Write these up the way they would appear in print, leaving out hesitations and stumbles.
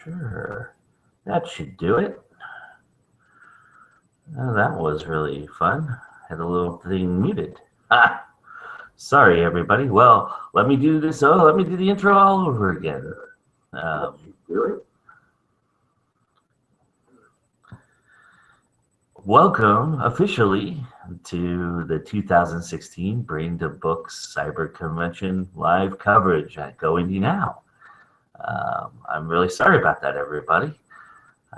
Sure. That should do it. That was really fun. Had a little thing muted. Ah, sorry, everybody. Well, let me do this. Oh, let me do the intro all over again. Do it. Welcome officially to the 2016 Brain to Books Cyber Convention live coverage at Go Indie Now. I'm really sorry about that, everybody.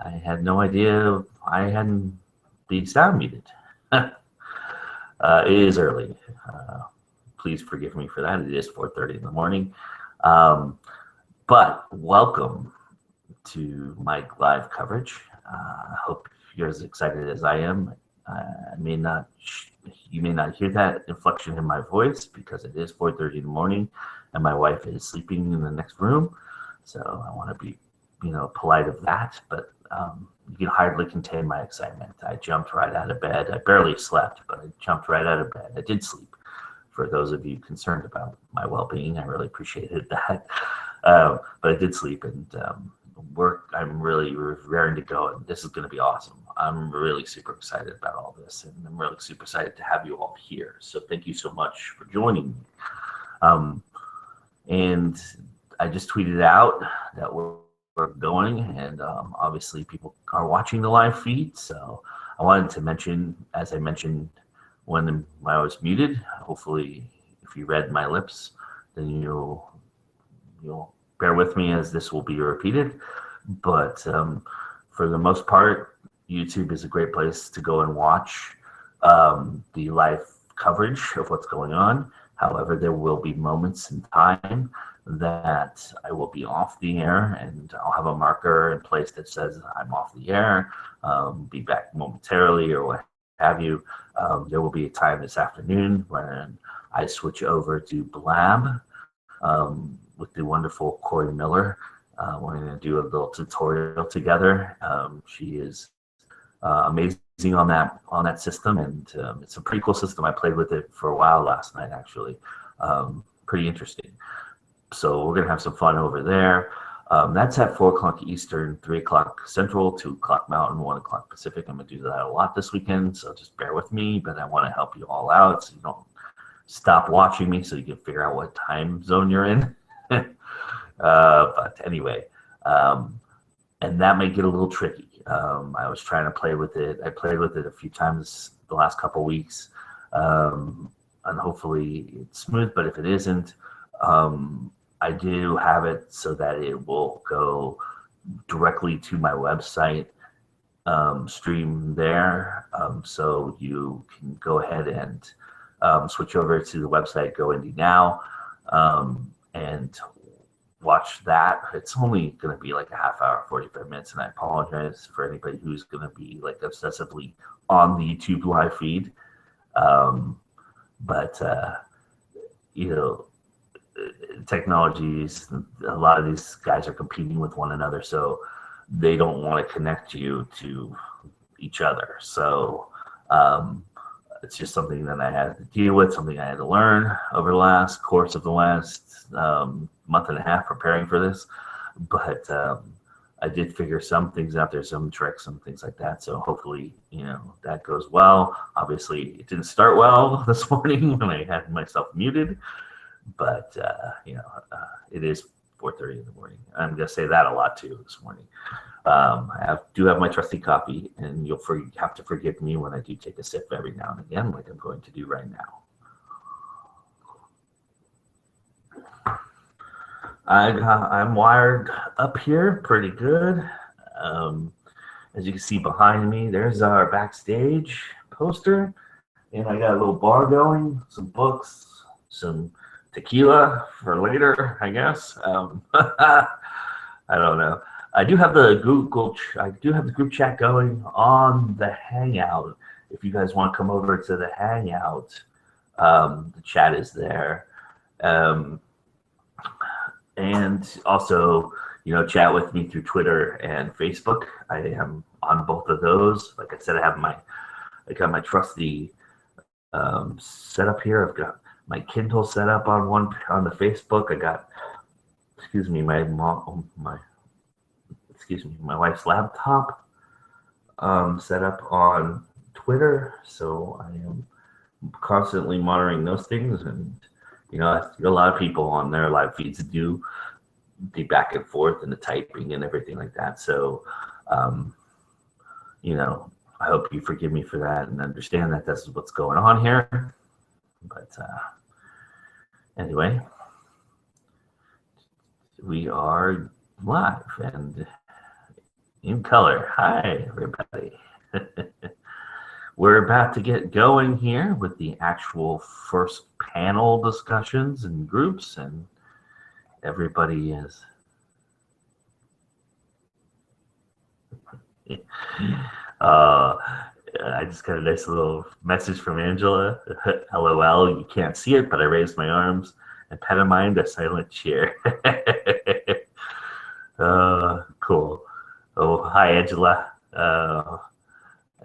I had no idea I hadn't the sound muted. It is early. Please forgive me for that. It is 4:30 in the morning. But welcome to my live coverage. I hope you're as excited as I am. You may not hear that inflection in my voice because it is 4:30 in the morning, and my wife is sleeping in the next room. So I want to be, polite of that. But you can hardly contain my excitement. I jumped right out of bed. I barely slept, but I jumped right out of bed. I did sleep. For those of you concerned about my well-being, I really appreciated that. But I did sleep, and I'm really raring to go, and this is going to be awesome. I'm really super excited about all this, and I'm really super excited to have you all here. So thank you so much for joining me. And I just tweeted out that we're going, and obviously people are watching the live feed. So I wanted to mention, as I mentioned when I was muted, hopefully if you read my lips, then you'll bear with me as this will be repeated. But for the most part, YouTube is a great place to go and watch the live coverage of what's going on. However, there will be moments in time that I will be off the air, and I'll have a marker in place that says I'm off the air, be back momentarily or what have you. There will be a time this afternoon when I switch over to Blab with the wonderful Corey Miller. We're going to do a little tutorial together. She is amazing on that system, and it's a pretty cool system. I played with it for a while last night, actually. Pretty interesting. So we're going to have some fun over there. That's at 4 o'clock Eastern, 3 o'clock Central, 2 o'clock Mountain, 1 o'clock Pacific. I'm going to do that a lot this weekend, so just bear with me. But I want to help you all out so you don't stop watching me, so you can figure out what time zone you're in. But anyway, and that may get a little tricky. I was trying to play with it. I played with it a few times the last couple weeks, and hopefully it's smooth. But if it isn't, I do have it so that it will go directly to my website, stream there. So you can go ahead and switch over to the website, Go Indie Now, and watch that. It's only going to be like a half hour, 45 minutes, and I apologize for anybody who's going to be like obsessively on the YouTube live feed. But technologies, a lot of these guys are competing with one another, so they don't want to connect you to each other. So it's just something that I had to deal with, something I had to learn over the course of the last month and a half preparing for this. But I did figure some things out there, some tricks, some things like that. So hopefully, that goes well. Obviously, it didn't start well this morning when I had myself muted. But it is 4:30 in the morning. I'm going to say that a lot too this morning. I do have my trusty coffee, and you'll have to forgive me when I do take a sip every now and again, like I'm going to do right now. I'm wired up here pretty good. As you can see behind me, there's our backstage poster, and I got a little bar going, some books, some tequila for later, I guess. I don't know. I do have the group chat going on the Hangout. If you guys want to come over to the Hangout, the chat is there. And also, chat with me through Twitter and Facebook. I am on both of those. Like I said, I got my trusty setup here. I've got my Kindle set up on the Facebook. I got, excuse me, my excuse me, my wife's laptop set up on Twitter, so I am constantly monitoring those things. And a lot of people on their live feeds do the back and forth and the typing and everything like that. So, I hope you forgive me for that and understand that this is what's going on here. But anyway, we are live and in color. Hi, everybody. We're about to get going here with the actual first panel discussions and groups, and everybody is I just got a nice little message from Angela. LOL, you can't see it, but I raised my arms and pantomimed a silent cheer. Cool. Oh, hi, Angela.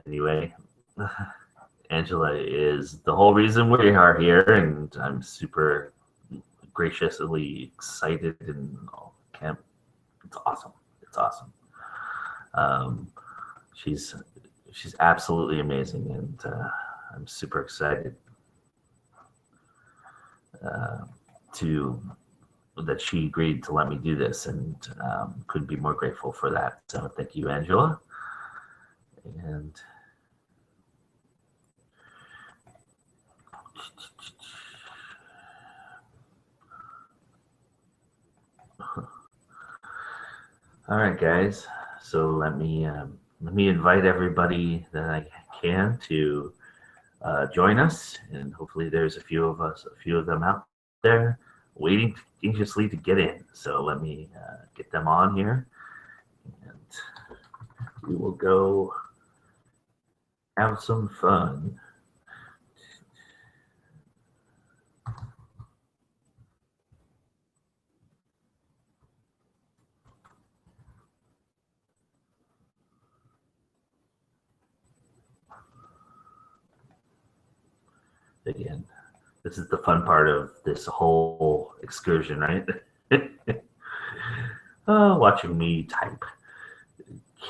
Anyway, Angela is the whole reason we are here, and I'm super graciously excited and can't. It's awesome. It's awesome. She's absolutely amazing, and I'm super excited that she agreed to let me do this, and couldn't be more grateful for that. So thank you, Angela. And all right, guys. So let me invite everybody that I can to join us, and hopefully there's a few of them out there waiting anxiously to get in. So let me get them on here, and we will go have some fun. Again, this is the fun part of this whole excursion, right? Watching me type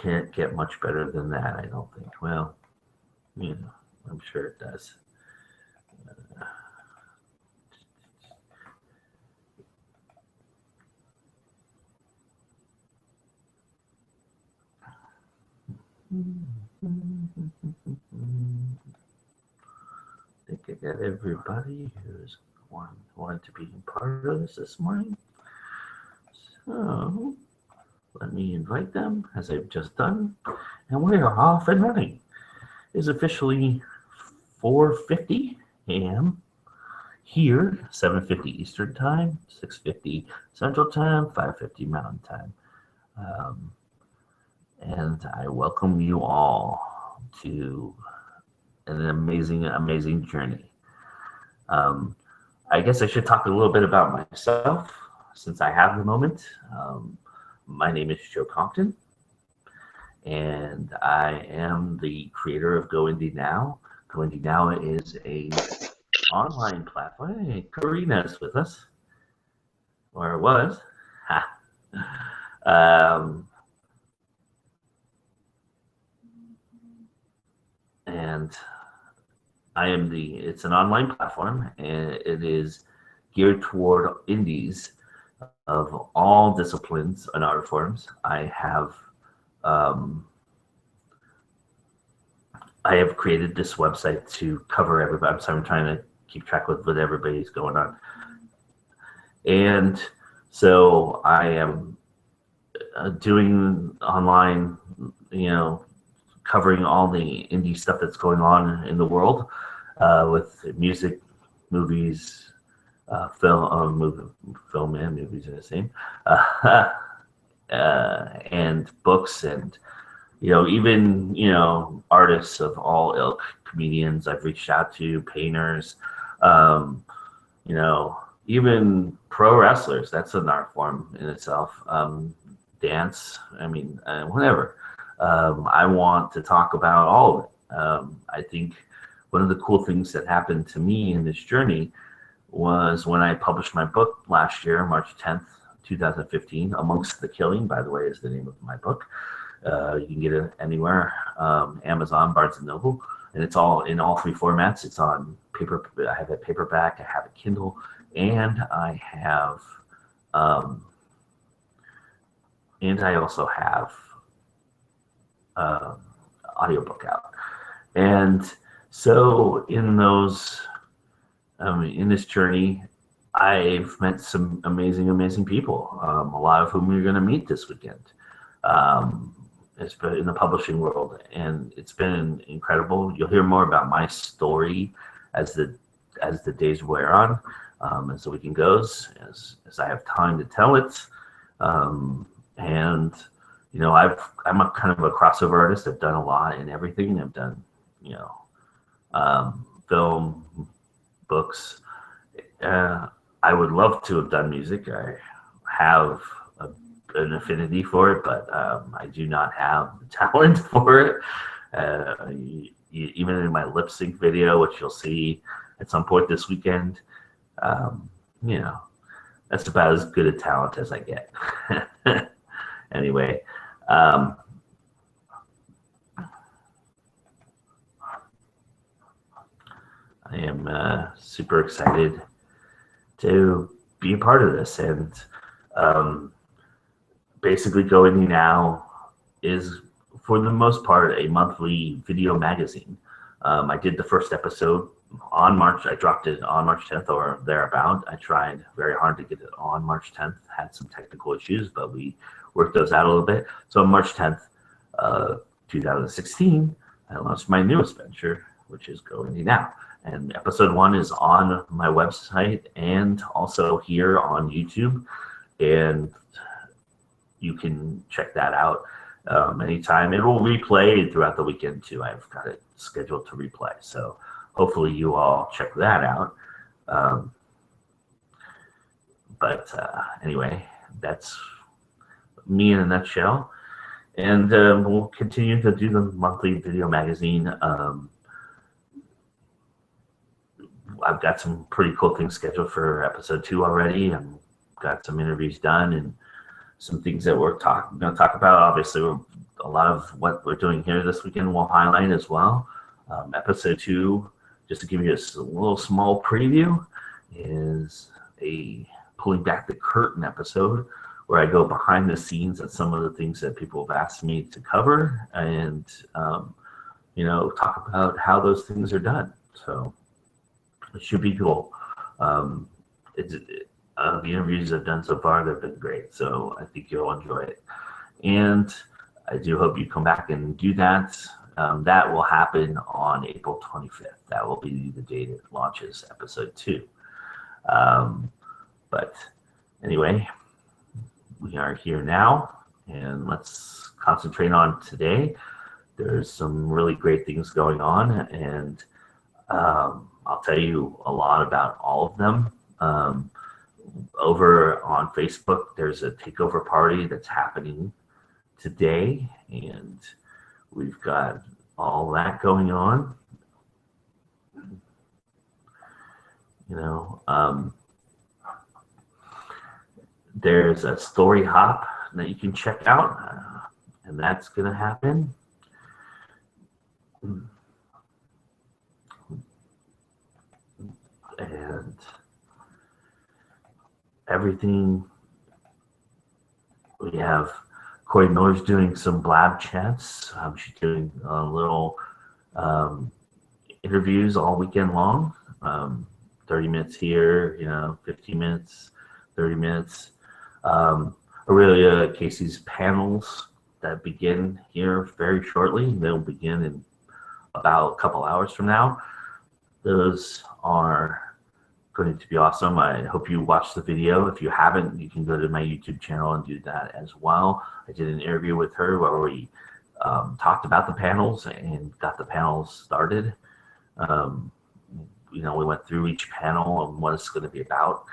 can't get much better than that, I don't think. Well, I'm sure it does. I think I got everybody who's wanted to be part of this morning. So let me invite them, as I've just done, and we are off and running. It is officially 4:50 a.m. here, 7:50 Eastern Time, 6:50 Central Time, 5:50 Mountain Time. And I welcome you all to an amazing, amazing journey. I guess I should talk a little bit about myself since I have the moment. My name is Joe Compton, and I am the creator of Go Indie Now. Go Indie Now is an online platform. Hey, Karina's with us, or was. And it's an online platform, and it is geared toward indies of all disciplines and art forms. I have created this website to cover everybody. So I'm trying to keep track with what everybody's going on. And so I am doing online, covering all the indie stuff that's going on in the world, with music, movies, film and movies are the same, and books, and even artists of all ilk, comedians I've reached out to, painters, even pro wrestlers. That's an art form in itself. Dance, whatever. I want to talk about all of it. I think one of the cool things that happened to me in this journey was when I published my book last year, March 10th, 2015. Amongst the Killing, by the way, is the name of my book. You can get it anywhere, Amazon, Barnes & Noble, and it's all in all three formats. It's on paper. I have a paperback, I have a Kindle, and I also have audiobook out. And so in those, in this journey, I've met some amazing people, a lot of whom you're going to meet this weekend. It's been in the publishing world, and it's been incredible. You'll hear more about my story as the days wear on, as the weekend goes, as I have time to tell it. And you know, I'm a kind of a crossover artist. I've done a lot in everything. I've done, you know, film, books. I would love to have done music. I have an affinity for it, but I do not have the talent for it. Even in my lip sync video, which you'll see at some point this weekend, you know, that's about as good a talent as I get. Anyway, I am super excited to be a part of this, and basically Go Indie Now is, for the most part, a monthly video magazine. I did the first episode on March. I dropped it on March 10th or thereabout. I tried very hard to get it on March 10th. Had some technical issues, but we worked those out a little bit. So on March 10th, 2016, I launched my newest venture, which is Go Indie Now. And episode 1 is on my website and also here on YouTube. And you can check that out anytime. It will replay throughout the weekend too. I've got it scheduled to replay. So hopefully you all check that out. But anyway, that's me in a nutshell. And we'll continue to do the monthly video magazine. I've got some pretty cool things scheduled for episode 2 already. I've got some interviews done and some things that we're going to talk about. Obviously, a lot of what we're doing here this weekend will highlight as well. Episode 2, just to give you a little small preview, is a pulling back the curtain episode where I go behind the scenes at some of the things that people have asked me to cover, and you know, talk about how those things are done. So it should be cool. The interviews I've done so far, they've been great, so I think you'll enjoy it. And I do hope you come back and do that. That will happen on April 25th. That will be the date it launches episode 2. But anyway, we are here now, and let's concentrate on today. There's some really great things going on, and I'll tell you a lot about all of them. Over on Facebook, there's a takeover party that's happening today, and we've got all that going on. You know, there's a story hop that you can check out, and that's going to happen. And everything, we have Corey Miller's doing some blab chats. She's doing little interviews all weekend long, 30 minutes here, you know, 15 minutes, 30 minutes. Aurelia Casey's panels that begin here very shortly. They'll begin in about a couple hours from now. Those are going to be awesome. I hope you watch the video. If you haven't, you can go to my YouTube channel and do that as well. I did an interview with her where we talked about the panels and got the panels started. You know, we went through each panel and what it's going to be about.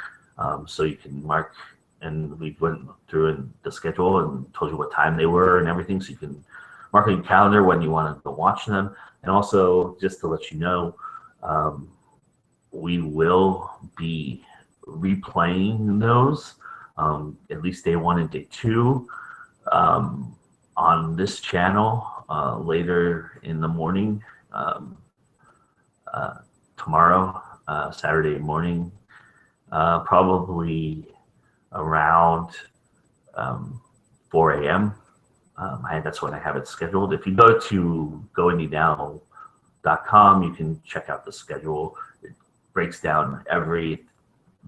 So you can mark, and we went through the schedule and told you what time they were and everything. So you can mark on your calendar when you want to watch them. And also, just to let you know, we will be replaying those at least day 1 and day 2 on this channel later in the morning, tomorrow, Saturday morning, probably around 4 a.m. That's when I have it scheduled. If you go to goindynow.com, you can check out the schedule. It breaks down every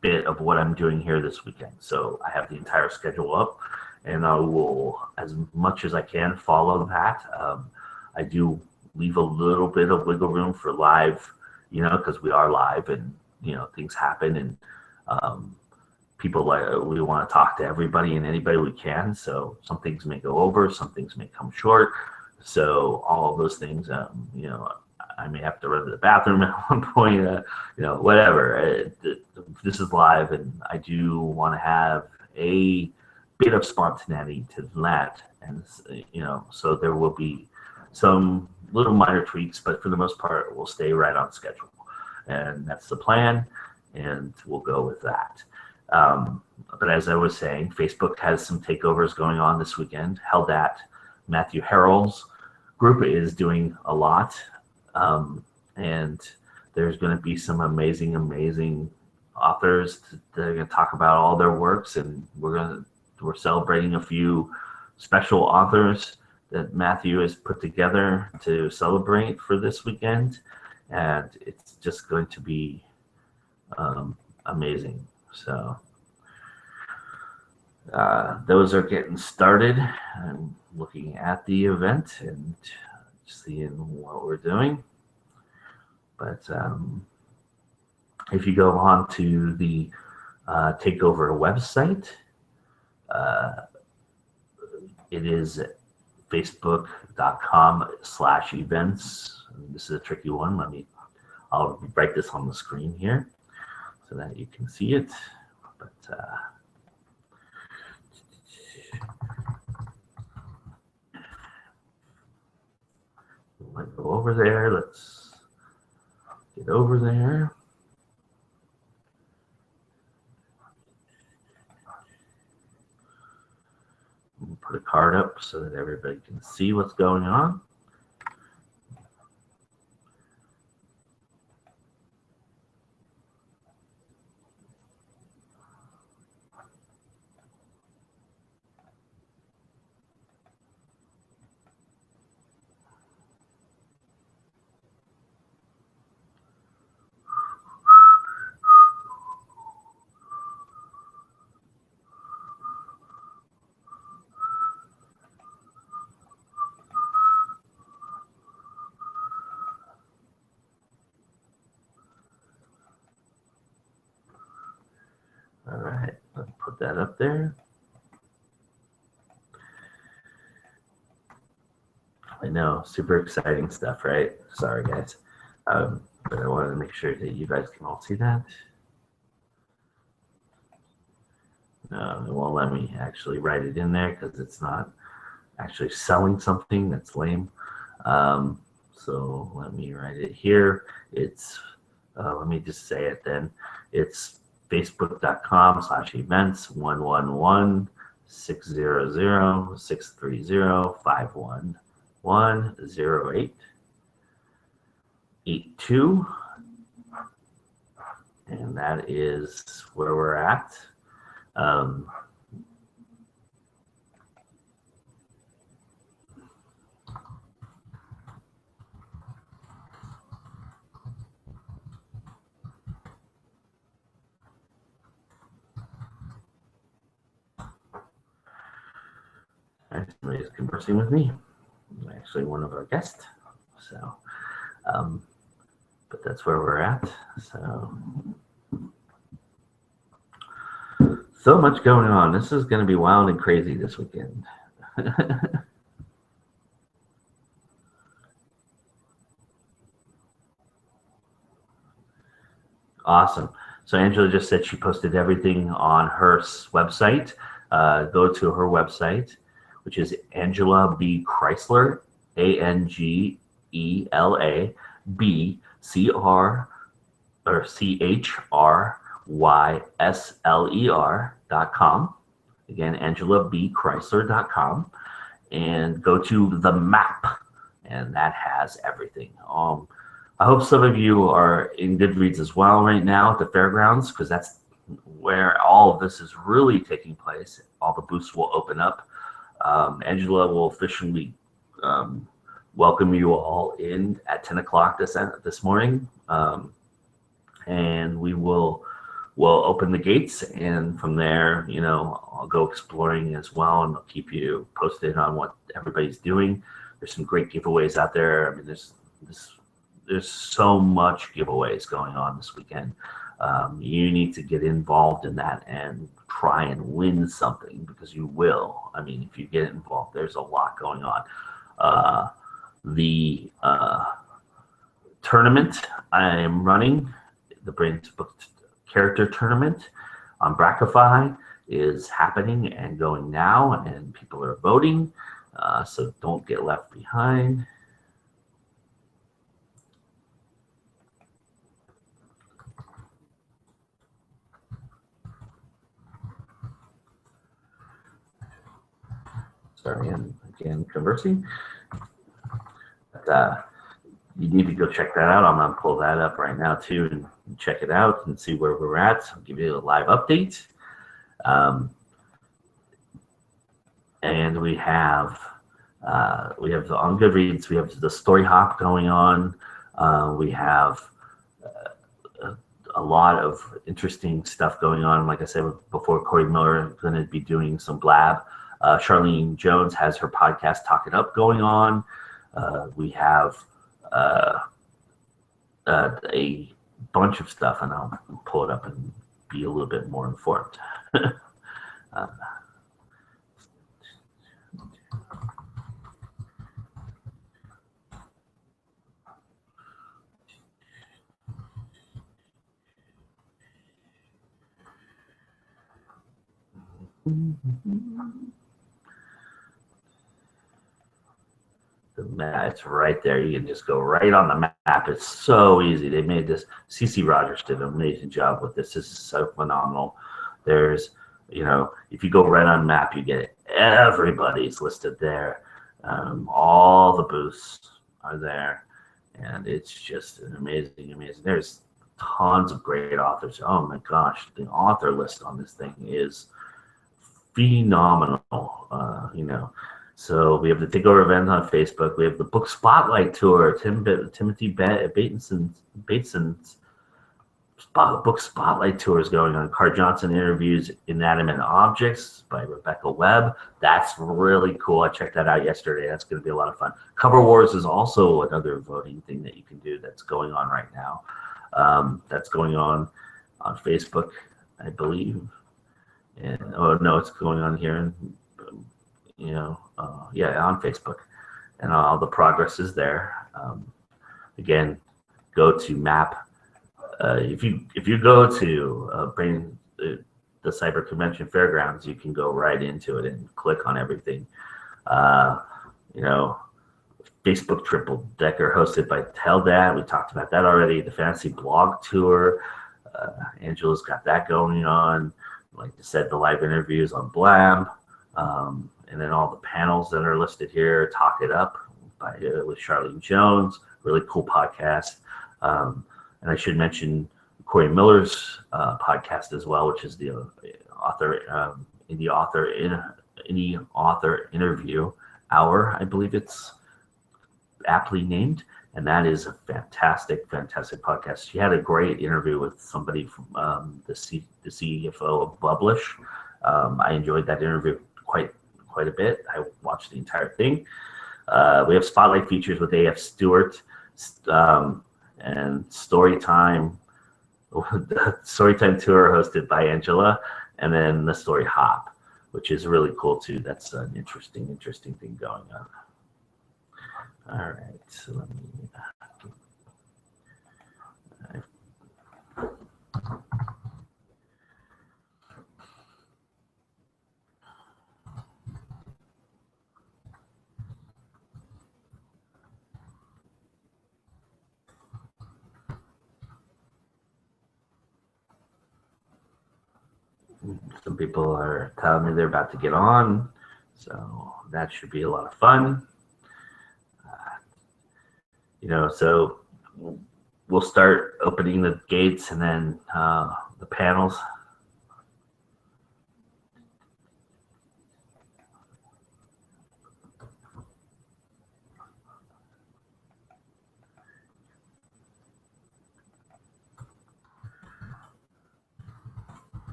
bit of what I'm doing here this weekend. So I have the entire schedule up, and I will, as much as I can, follow that. I do leave a little bit of wiggle room for live, because we are live, and things happen, and people we want to talk to everybody and anybody we can. So some things may go over, some things may come short. So all of those things, I may have to run to the bathroom at one point, whatever. This is live, and I do want to have a bit of spontaneity to that. And, so there will be some little minor tweaks, but for the most part, we'll stay right on schedule. And that's the plan, and we'll go with that. But as I was saying, Facebook has some takeovers going on this weekend. Held at Matthew Harrell's group is doing a lot. And there's going to be some amazing authors that are going to talk about all their works, and we're celebrating a few special authors that Matthew has put together to celebrate for this weekend, and it's just going to be amazing. So those are getting started. I'm looking at the event and seeing what we're doing. But if you go on to the Takeover website, it is facebook.com/events. This is a tricky one. I'll write this on the screen here so that you can see it. But let's go over there. Let's get over there. Put a card up so that everybody can see what's going on. All right, let's put that up there. I know, super exciting stuff, right? Sorry, guys. But I wanted to make sure that you guys can all see that. No, it won't let me actually write it in there because it's not actually selling something. That's lame. So let me write it here. It's, let me just say it then. It's facebook.com/events 111-600-630-511-0882. And that is where we're at. Somebody's conversing with me. I'm actually one of our guests. So, but that's where we're at. So much going on. This is going to be wild and crazy this weekend. Awesome. So Angela just said she posted everything on her website. Go to her website, which is Angela B. Chrysler, ANGELA B CHRYSLER.com. AngelaBChrysler.com. Again, AngelaBChrysler.com, and go to the map, and that has everything. I hope some of you are in Goodreads as well right now at the fairgrounds, because that's where all of this is really taking place. All the booths will open up. Angela will officially welcome you all in at 10 o'clock this morning, and we'll open the gates, and from there, I'll go exploring as well, and I'll keep you posted on what everybody's doing. There's some great giveaways out there. I mean, there's so much giveaways going on this weekend. You need to get involved in that and try and win something, because you will. I mean, if you get involved, there's a lot going on. The tournament I am running, the Brains Book Character Tournament on Brackify, is happening and going now, and people are voting, so don't get left behind. Sorry, I'm again conversing. But, you need to go check that out. I'm going to pull that up right now too and check it out and see where we're at. I'll give you a live update. And we have on Goodreads, we have the Story Hop going on. We have a lot of interesting stuff going on. Like I said before, Corey Miller is going to be doing some blab. Charlene Jones has her podcast Talk It Up going on. We have a bunch of stuff, and I'll pull it up and be a little bit more informed. It's right there. You can just go right on the map. It's so easy. They made this. CC Rogers did an amazing job with this. This is so phenomenal. There's, if you go right on map, you get everybody's listed there. All the booths are there, and it's just an amazing. There's tons of great authors. Oh my gosh, the author list on this thing is phenomenal. So we have the Takeover event on Facebook. We have the Book Spotlight Tour. Timothy Bateson's Book Spotlight Tour is going on. Car Johnson interviews Inanimate Objects by Rebecca Webb. That's really cool. I checked that out yesterday. That's going to be a lot of fun. Cover Wars is also another voting thing that you can do that's going on right now. That's going on Facebook, I believe. And no, it's going on here. On Facebook, and all the progress is there. Again, go to map. If you go to the Cyber Convention Fairgrounds, you can go right into it and click on everything. Facebook Triple Decker hosted by Tell That. We talked about that already. The Fantasy Blog Tour. Angela's got that going on. Like I said, the live interviews on Blab. And then all the panels that are listed here. Talk It Up with Charlene Jones. Really cool podcast. And I should mention Corey Miller's podcast as well, which is the indie author interview hour. I believe it's aptly named, and that is a fantastic podcast. She had a great interview with somebody from the CFO of Publish. I enjoyed that interview quite a bit. I watched the entire thing. We have Spotlight Features with A.F. Stewart, and Storytime Tour hosted by Angela, and then the Story Hop, which is really cool too. That's an interesting thing going on. All right, so let me. Some people are telling me they're about to get on, so that should be a lot of fun. So we'll start opening the gates and then the panels.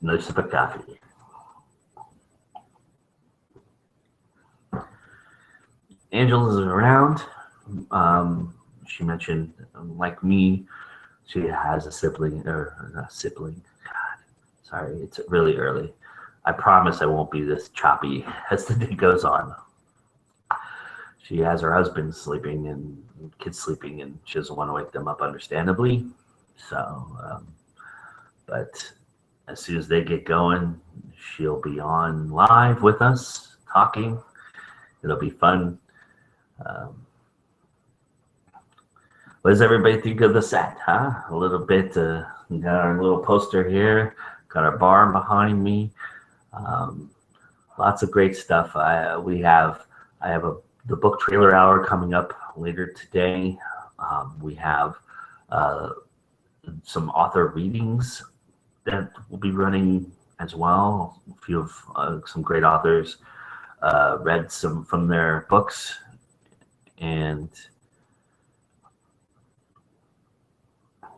No sip of coffee. Angela's around. She mentioned, like me, she has a sibling, or not a sibling. God, sorry, it's really early. I promise I won't be this choppy as the day goes on. She has her husband sleeping and kids sleeping, and she doesn't want to wake them up, understandably. So, but as soon as they get going, she'll be on live with us talking. It'll be fun. What does everybody think of the set, huh? A little bit, got our little poster here, got our bar behind me. Lots of great stuff. I have the book trailer hour coming up later today. We have some author readings that will be running as well. A few of some great authors read some from their books, and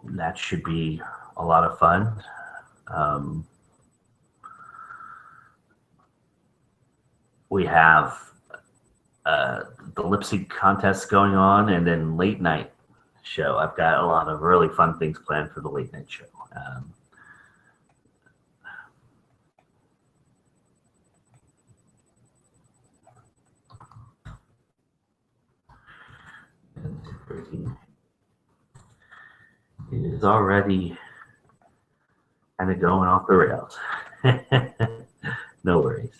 that should be a lot of fun. We have the lip sync contest going on, and then late night show. I've got a lot of really fun things planned for the late night show. It is already kind of going off the rails. No worries.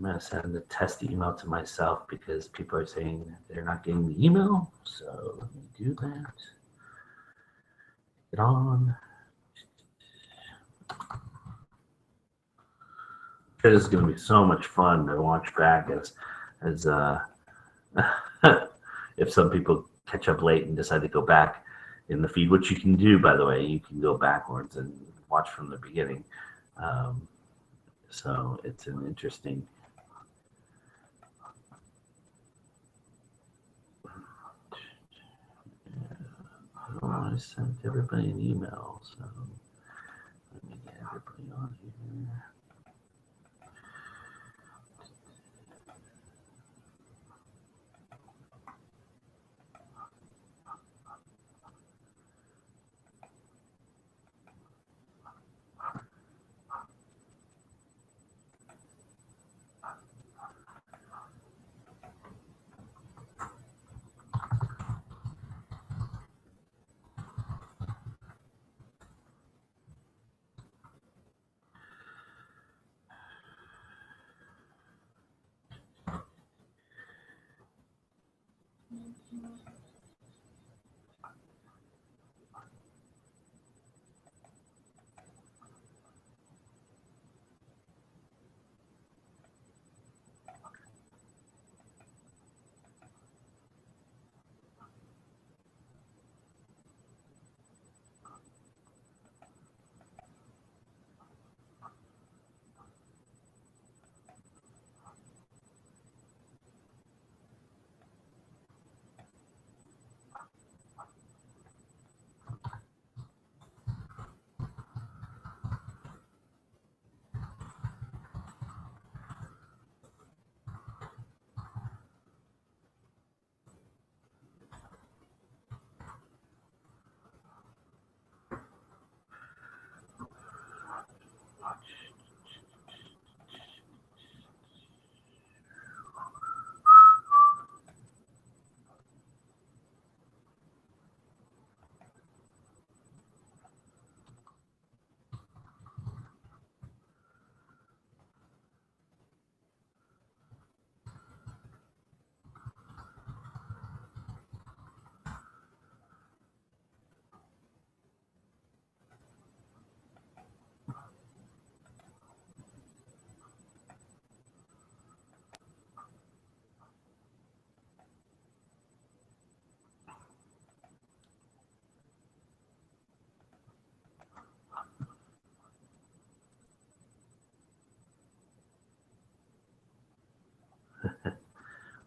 I'm going to send a test email to myself because people are saying they're not getting the email. So let me do that. Get on. It is going to be so much fun to watch back as if some people catch up late and decide to go back in the feed, which you can do, by the way. You can go backwards and watch from the beginning. So it's an interesting. I sent everybody an email, so let me get everybody on here.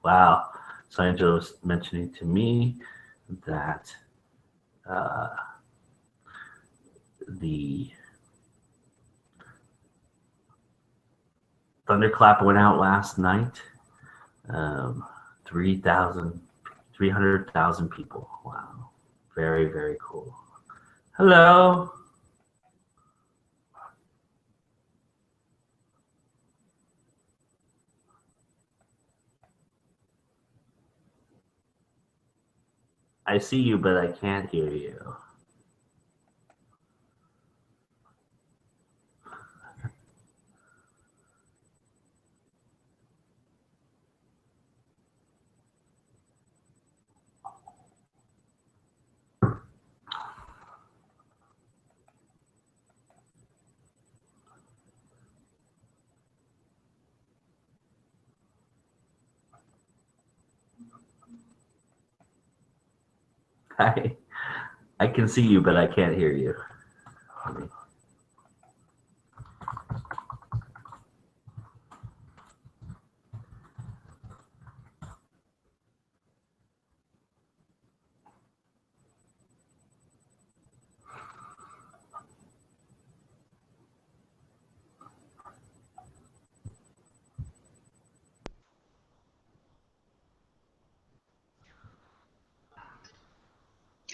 Wow. So Angela was mentioning to me that the thunderclap went out last night. 300,000 people. Wow. Very, very cool. Hello. I see you, but I can't hear you. I can see you, but I can't hear you.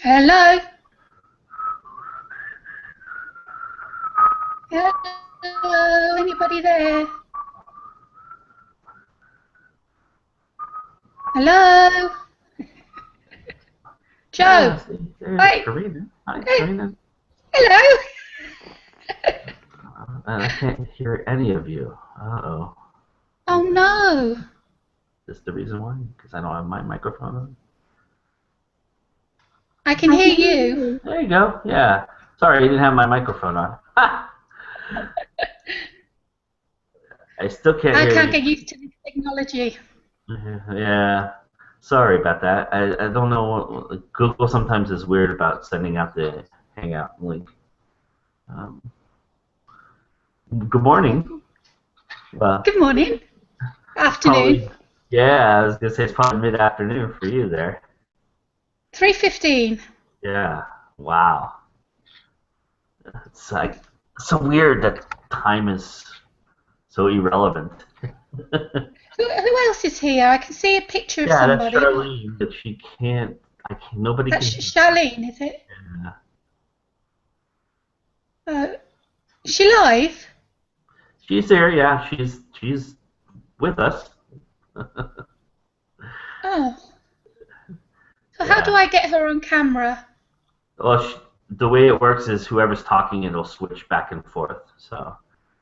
Hello? Hello? Anybody there? Hello? Joe? There's Karina. Hi, Karina. Hello? I can't hear any of you. Uh-oh. Oh no. Is this the reason why? Because I don't have my microphone on? I can hear you. There you go. Yeah. Sorry, I didn't have my microphone on. I still can't hear you. I can't get used to this technology. Yeah. Sorry about that. I don't know. Google sometimes is weird about sending out the Hangout link. Good morning. Good morning. Afternoon. Yeah, I was going to say it's probably mid-afternoon for you there. 3:15. Yeah. Wow. It's like so weird that time is so irrelevant. Who else is here? I can see a picture of Yeah, somebody. that's Charlene, but she can't. Nobody That's can. Charlene, is it? Yeah. Is she live? She's there. Yeah, she's with us. Oh. So how do I get her on camera? Well, the way it works is whoever's talking, it'll switch back and forth. So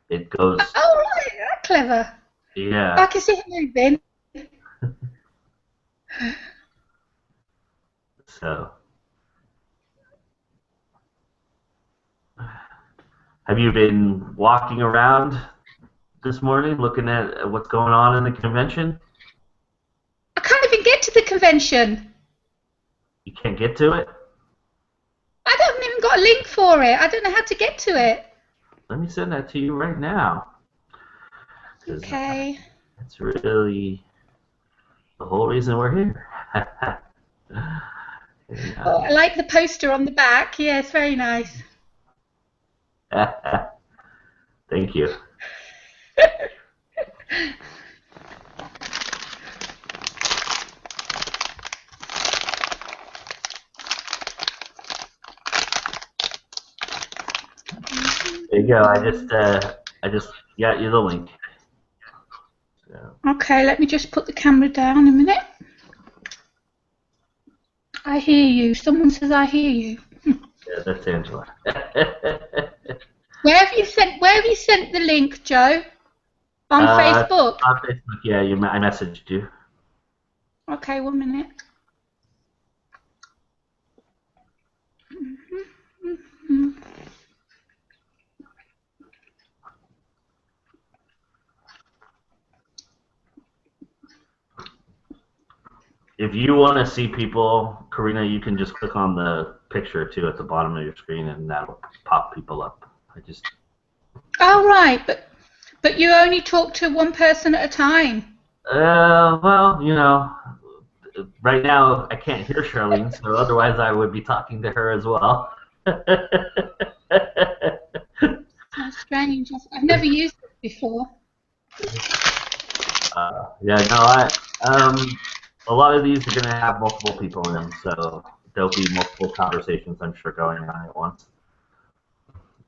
it goes. Oh, right. That's clever. Yeah. I can see her moving. So, have you been walking around this morning, looking at what's going on in the convention? I can't even get to the convention. You can't get to it? I haven't even got a link for it. I don't know how to get to it. Let me send that to you right now. Okay. That's really the whole reason we're here. Oh, I like the poster on the back. Yeah, it's very nice. Thank you. There you go. I just got you the link. So. Okay, let me just put the camera down a minute. I hear you. Someone says I hear you. Yeah, that's Angela. Where have you sent the link, Joe? On Facebook? On Facebook, yeah. I messaged you. Okay, 1 minute. If you want to see people, Karina, you can just click on the picture too at the bottom of your screen, and that'll pop people up. Oh right, but you only talk to one person at a time. Well, right now I can't hear Charlene, so otherwise I would be talking to her as well. How strange. I've never used it before. Yeah, no, a lot of these are going to have multiple people in them, so there'll be multiple conversations, I'm sure, going on at once,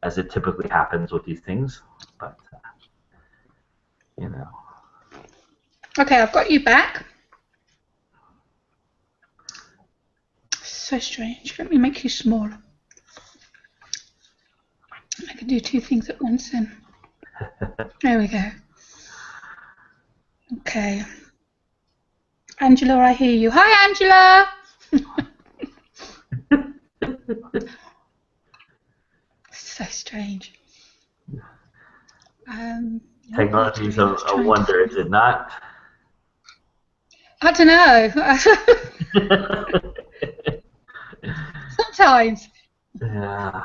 as it typically happens with these things. But you know, Okay, I've got you back. So strange. Let me make you smaller. I can do two things at once then. There we go. Okay. Angela, I hear you. Hi, Angela. So strange. technology is a wonder, is it not? I don't know. Sometimes. Yeah.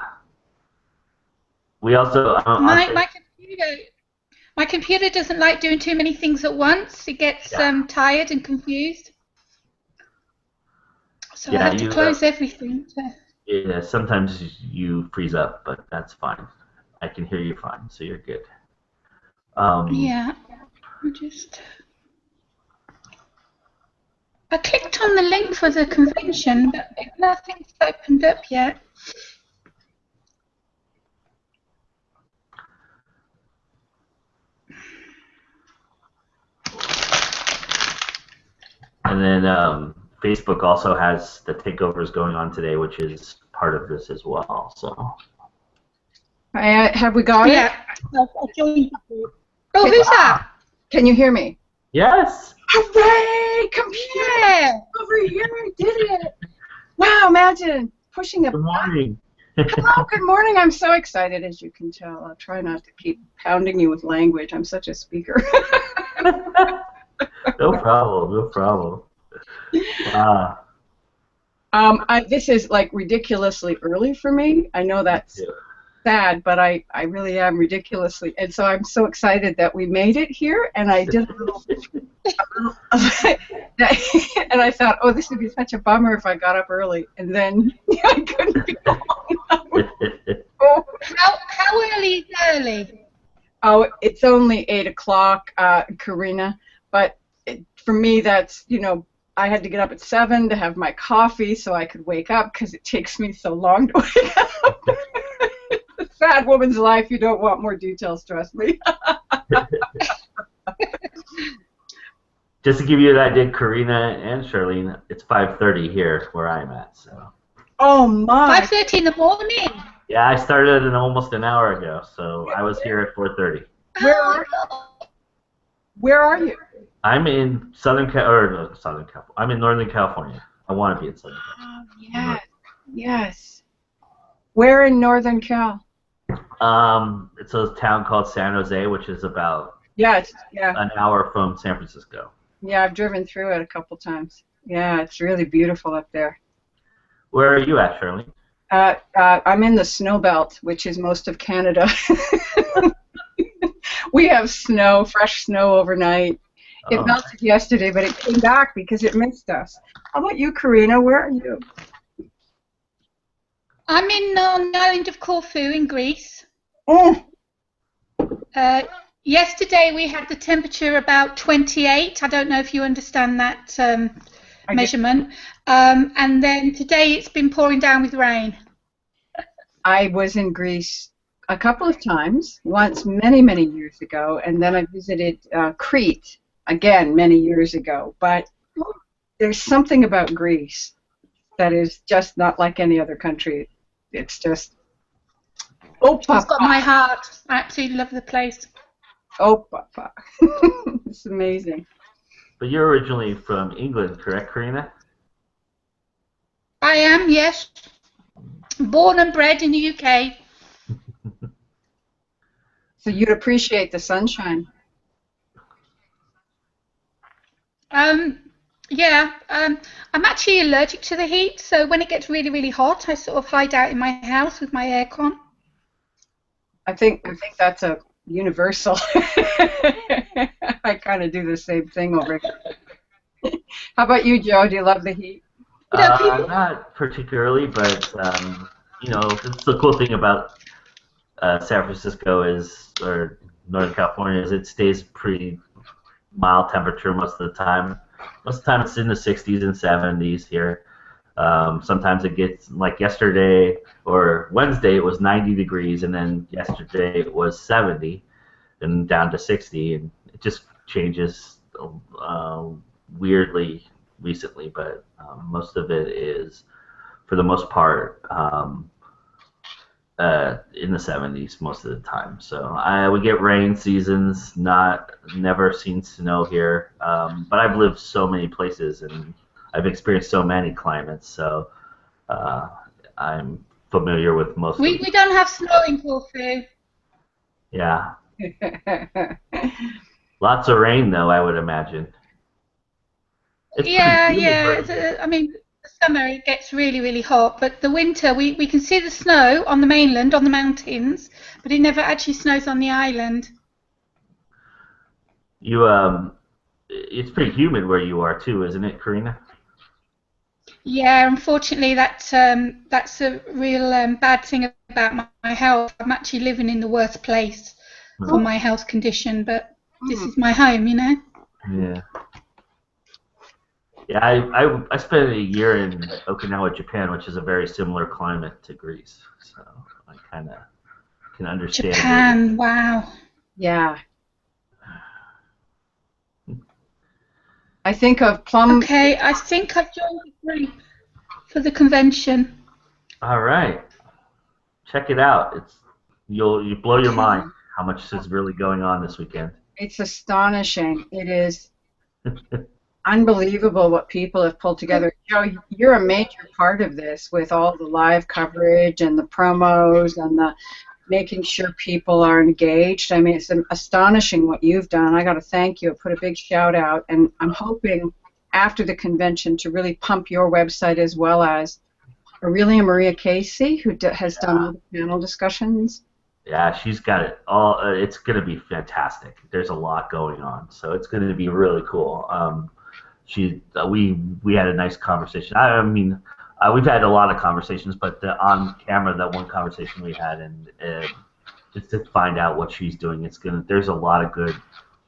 We also My computer doesn't like doing too many things at once. It gets tired and confused. So I have to close everything. Yeah, sometimes you freeze up, but that's fine. I can hear you fine, so you're good. Yeah, I clicked on the link for the convention, but nothing's opened up yet. And then Facebook also has the takeovers going on today, which is part of this as well. So, have we got it? Yeah, I joined the group. Oh, who's that? Can you hear me? yes. Hooray! Computer over here! I did it! Wow! Imagine pushing a Good morning. Hello, good morning. I'm so excited, as you can tell. I'll try not to keep pounding you with language. I'm such a speaker. No problem. No problem. This is like ridiculously early for me. I know that's sad, but I really am ridiculously, and so I'm so excited that we made it here. And I did a little and I thought, oh, this would be such a bummer if I got up early, and then I couldn't be home. How early is early? Oh, it's only 8 o'clock, Karina. But for me, that's, I had to get up at 7 to have my coffee so I could wake up because it takes me so long to wake up. It's a sad woman's life. You don't want more details, trust me. Just to give you an idea, Karina and Charlene, it's 5:30 here where I'm at. So. Oh my! 5:30 in the morning. Yeah, I started almost an hour ago, so I was here at 4:30. Where are you? I'm in I'm in Northern California. I want to be in Southern California. Yes. Where in Northern Cal? It's a town called San Jose, which is about an hour from San Francisco. Yeah, I've driven through it a couple times. Yeah, it's really beautiful up there. Where are you at, Shirley? I'm in the snow belt, which is most of Canada. We have snow, fresh snow overnight. It melted yesterday, but it came back because it missed us. How about you, Karina? Where are you? I'm on the island of Corfu in Greece. Oh. Yesterday we had the temperature about 28. I don't know if you understand that measurement. And then today it's been pouring down with rain. I was in Greece a couple of times, once many, many years ago, and then I visited Crete again many years ago. But there's something about Greece that is just not like any other country. It's just... Oh, Papa. It's got my heart. I absolutely love the place. Oh, Papa. It's amazing. But you're originally from England, correct, Karina? I am, yes. Born and bred in the UK. So you'd appreciate the sunshine. Yeah. I'm actually allergic to the heat, so when it gets really, really hot, I sort of hide out in my house with my aircon. I think that's a universal. I kind of do the same thing over here. How about you, Joe? Do you love the heat? Not particularly, but you know, it's the cool thing about San Francisco or Northern California is it stays pretty mild temperature most of the time. Most of the time it's in the 60s and 70s here. Sometimes it gets, like yesterday or Wednesday, it was 90 degrees, and then yesterday it was 70 and down to 60, and it just changes weirdly recently, but most of it is, for the most part, in the 70s most of the time. So we get rain seasons, never seen snow here, but I've lived so many places and I've experienced so many climates, so I'm familiar with most of them. We don't have snow in Corfu. Yeah. Lots of rain, though, I would imagine. It's Yeah. I mean, the summer it gets really, really hot, but the winter we can see the snow on the mainland, on the mountains, but it never actually snows on the island. It's pretty humid where you are too, isn't it, Karina? Yeah, unfortunately, that's a real bad thing about my health. I'm actually living in the worst place for my health condition, but this is my home, you know. Yeah. Yeah, I spent a year in Okinawa, Japan, which is a very similar climate to Greece, so I kind of can understand. Japan, wow. Yeah. I think of Plum. Okay, I think I've joined the group for the convention. All right, check it out. You'll blow your mind how much is really going on this weekend. It's astonishing. It is unbelievable what people have pulled together. Joe, you're a major part of this with all the live coverage and the promos and the making sure people are engaged. I mean, it's astonishing what you've done. I got to thank you. Put a big shout out, and I'm hoping after the convention to really pump your website as well as Aurelia Maria Casey, who has done all the panel discussions. Yeah, she's got it all. It's going to be fantastic. There's a lot going on, so it's going to be really cool. We had a nice conversation. I mean, we've had a lot of conversations, but on camera, that one conversation we had, and just to find out what she's doing, there's a lot of good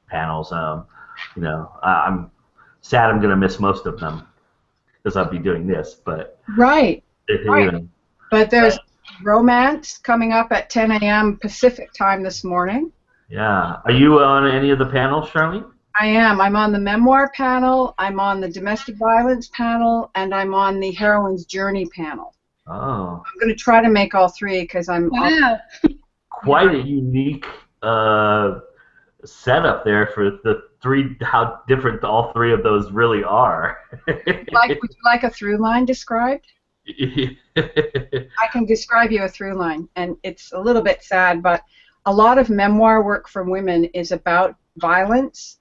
panels. You know, I'm sad I'm going to miss most of them because I'll be doing this, but right. You know, but there's romance coming up at 10 a.m. Pacific time this morning. Yeah. Are you on any of the panels, Charlene? I am. I'm on the memoir panel, I'm on the domestic violence panel, and I'm on the heroine's journey panel. Oh. I'm going to try to make all three because I'm quite a unique setup there for the three, how different all three of those really are. Would you like a through line described? I can describe you a through line, and it's a little bit sad, but a lot of memoir work for women is about violence,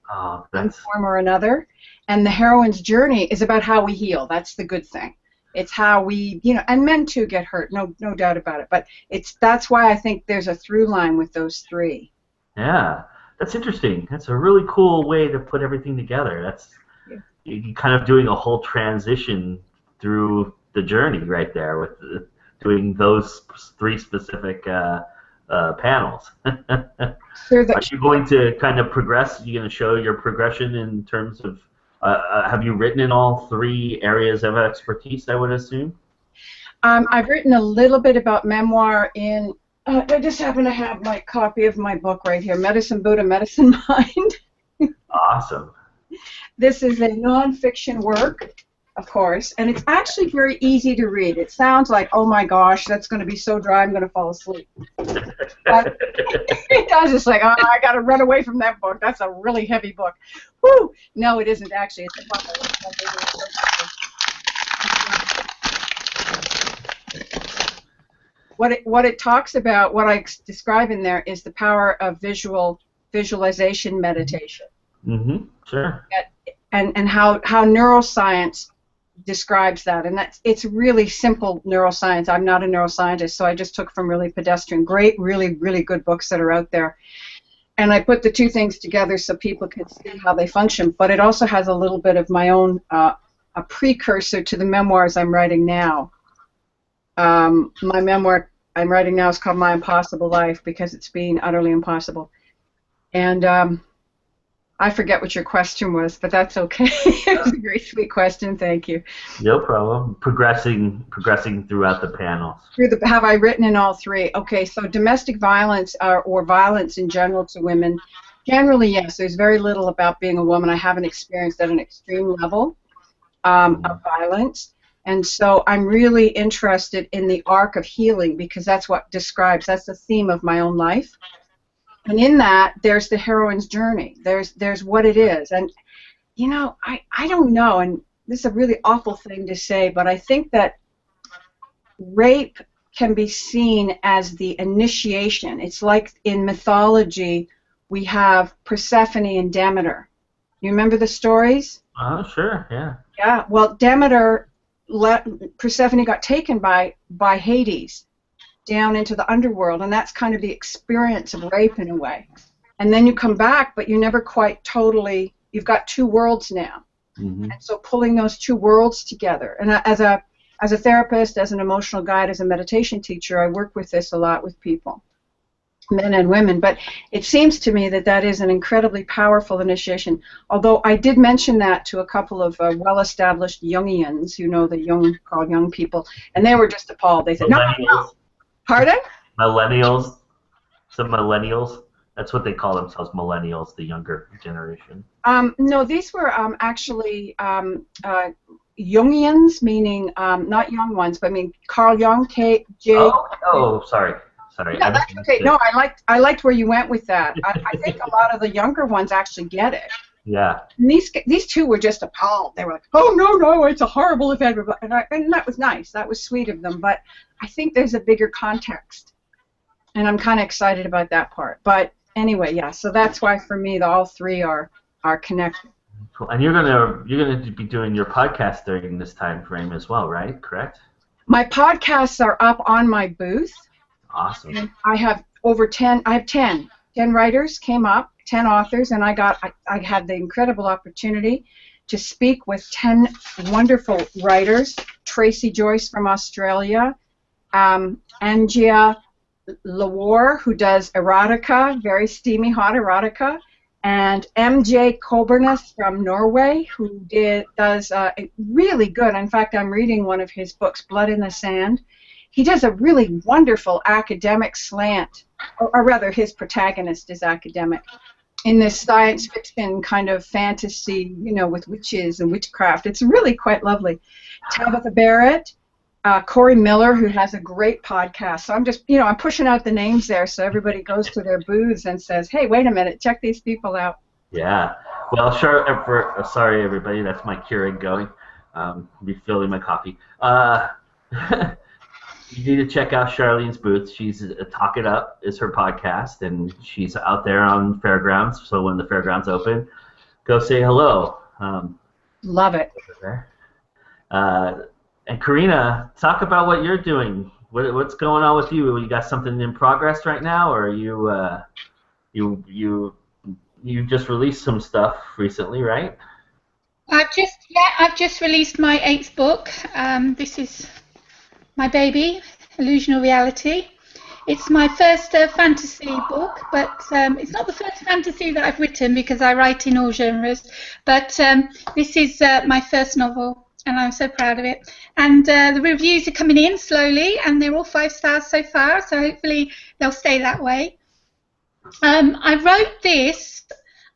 one form or another, and the heroine's journey is about how we heal. That's the good thing. It's how we, you know, and men too get hurt, no doubt about it. But that's why I think there's a through line with those three. Yeah, that's interesting. That's a really cool way to put everything together. You're kind of doing a whole transition through the journey right there with doing those three specific panels. Are you going to kind of progress? Are you going to show your progression in terms of, have you written in all three areas of expertise, I would assume? I've written a little bit about memoir in, I just happen to have my copy of my book right here, Medicine Buddha, Medicine Mind. Awesome. This is a nonfiction work, of course, and it's actually very easy to read. It sounds like, oh my gosh, that's going to be so dry, I'm going to fall asleep. But I was just like, oh, I got to run away from that book. That's a really heavy book. Whew! No, it isn't actually. It's a book. What it talks about, what I describe in there, is the power of visualization meditation. Mm-hmm. Sure. And how neuroscience describes that, and it's really simple neuroscience. I'm not a neuroscientist, so I just took from really pedestrian, great, really, really good books that are out there. and I put the two things together so people can see how they function. But it also has a little bit of my own, a precursor to the memoirs I'm writing now. My memoir I'm writing now is called My Impossible Life because it's been utterly impossible. And I forget what your question was, but that's okay. It was a very sweet question. Thank you. No problem. Progressing throughout the panels. Have I written in all three? Okay, so domestic violence or violence in general to women, generally, yes. There's very little about being a woman I haven't experienced at an extreme level of violence. And so I'm really interested in the arc of healing because that's the theme of my own life. And in that, there's the heroine's journey. There's what it is. And, you know, I don't know, and this is a really awful thing to say, but I think that rape can be seen as the initiation. It's like in mythology, we have Persephone and Demeter. You remember the stories? Oh, sure, yeah. Yeah, well, Persephone got taken by Hades down into the underworld, and that's kind of the experience of rape in a way. And then you come back, but you never quite totally, you've got two worlds now. And so pulling those two worlds together. And as a therapist, as an emotional guide, as a meditation teacher, I work with this a lot with people, men and women. But it seems to me that that is an incredibly powerful initiation. Although I did mention that to a couple of well-established Jungians, you know, the called young people, and they were just appalled. They said, no. Pardon? Millennials. Some millennials. That's what they call themselves, millennials, the younger generation. No, these were actually Jungians, meaning not young ones, but I mean Carl Jung, J. Oh, sorry. No, that's okay. No, I liked where you went with that. I think a lot of the younger ones actually get it. Yeah. And these two were just appalled. They were like, oh, no, it's a horrible event. And that was nice. That was sweet of them. But I think there's a bigger context. And I'm kind of excited about that part. But anyway, yeah, so that's why for me all three are connected. Cool. And you're gonna be doing your podcast during this time frame as well, right? Correct? My podcasts are up on my booth. Awesome. And I have 10 writers came up, 10 authors, and I had the incredible opportunity to speak with 10 wonderful writers. Tracy Joyce from Australia, Angia Lawar, who does erotica, very steamy, hot erotica, and MJ Kobernes from Norway, who does really good. In fact, I'm reading one of his books, Blood in the Sand. He does a really wonderful academic slant, or rather his protagonist is academic, in this science fiction kind of fantasy, you know, with witches and witchcraft. It's really quite lovely. Tabitha Barrett, Corey Miller, who has a great podcast. So I'm just, I'm pushing out the names there so everybody goes to their booths and says, hey, wait a minute, check these people out. Yeah. Well, sorry, everybody, that's my Keurig going. Refilling my coffee. You need to check out Charlene's booth. She's Talk It Up is her podcast, and she's out there on fairgrounds. So when the fairgrounds open, go say hello. Love it. And Karina, talk about what you're doing. What's going on with you? You got something in progress right now, or you just released some stuff recently, right? I've just released my 8th book. This is my baby, Illusional Reality. It's my first fantasy book, but it's not the first fantasy that I've written because I write in all genres. But this is my first novel, and I'm so proud of it. And the reviews are coming in slowly, and they're all 5 stars so far, so hopefully they'll stay that way. I wrote this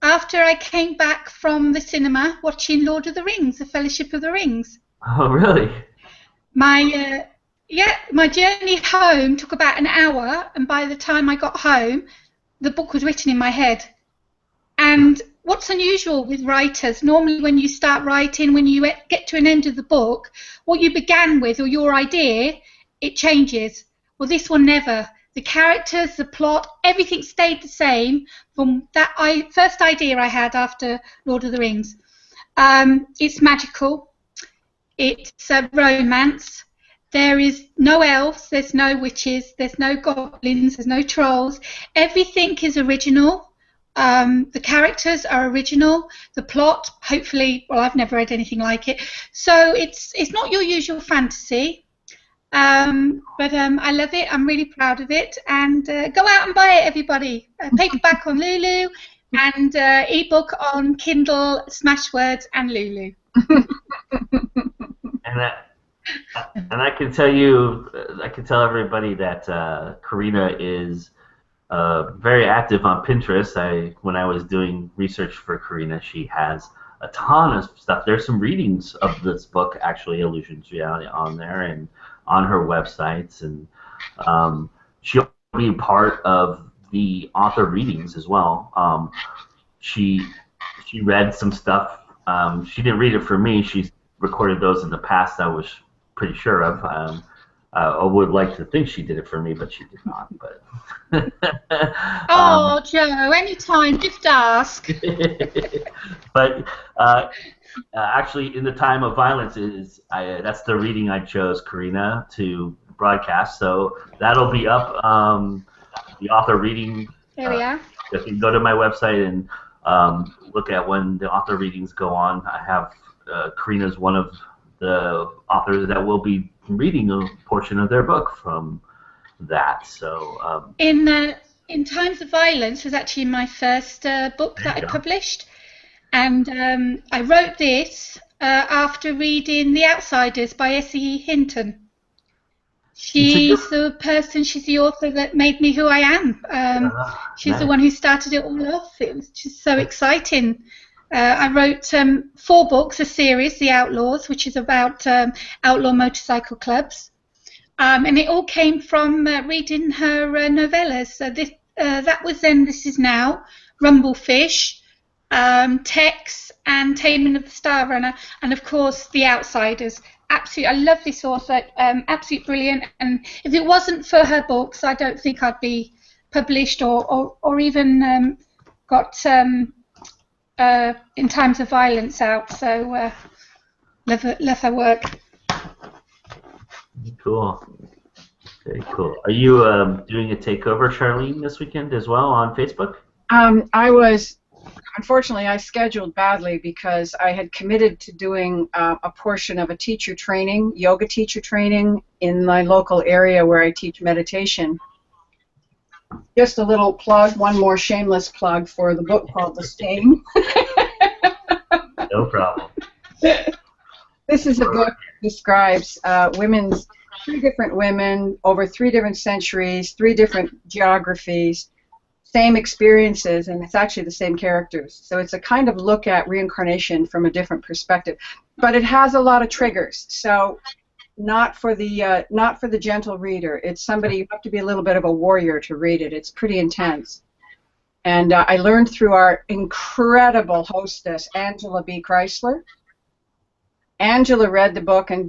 after I came back from the cinema watching Lord of the Rings, The Fellowship of the Rings. Oh, really? My journey home took about an hour, and by the time I got home, the book was written in my head. And what's unusual with writers, normally when you start writing, when you get to an end of the book, what you began with, or your idea, it changes. Well, this one never. The characters, the plot, everything stayed the same from that first idea I had after Lord of the Rings. It's magical. It's a romance. There is no elves, there's no witches, there's no goblins, there's no trolls. Everything is original. The characters are original. The plot, hopefully, well, I've never read anything like it. So it's not your usual fantasy. But I love it. I'm really proud of it. And go out and buy it, everybody. Paperback on Lulu and ebook on Kindle, Smashwords, and Lulu. And I can tell you, I can tell everybody that Karina is very active on Pinterest. When I was doing research for Karina, she has a ton of stuff. There's some readings of this book, actually, Illusion to Reality, on there and on her websites, and she'll be part of the author readings as well. She read some stuff. She didn't read it for me. She's recorded those in the past, I was pretty sure of. I would like to think she did it for me, but she did not. But oh, Joe, anytime, just ask. But actually, In the Time of Violence that's the reading I chose, Karina, to broadcast. So that'll be up. The author reading. There we are. If you go to my website and look at when the author readings go on, I have Karina's one of the authors that will be reading a portion of their book from that. So In Times of Violence was actually my first book that I published, and I wrote this after reading The Outsiders by S.E. Hinton. She's the author that made me who I am. She's the one who started it all off. It was just so exciting. I wrote 4 books, a series, The Outlaws, which is about outlaw motorcycle clubs. And it all came from reading her novellas. So that was then This Is Now, Rumblefish, Tex, and Taming of the Star Runner, and of course The Outsiders. Absolutely, I love this author. Absolutely brilliant. And if it wasn't for her books, I don't think I'd be published or even got In Times of Violence out. So love her work. Cool. Very cool. Are you doing a takeover, Charlene, this weekend as well on Facebook? Unfortunately, I scheduled badly because I had committed to doing a portion of a teacher training, yoga teacher training, in my local area where I teach meditation. Just a little plug, one more shameless plug for the book called The Stain. No problem. This is a book that describes 3 different women over 3 different centuries, 3 different geographies, same experiences, and it's actually the same characters. So it's a kind of look at reincarnation from a different perspective. But it has a lot of triggers. So not for the gentle reader. It's somebody, you have to be a little bit of a warrior to read it. It's pretty intense. And I learned through our incredible hostess, Angela B. Chrysler. Angela read the book and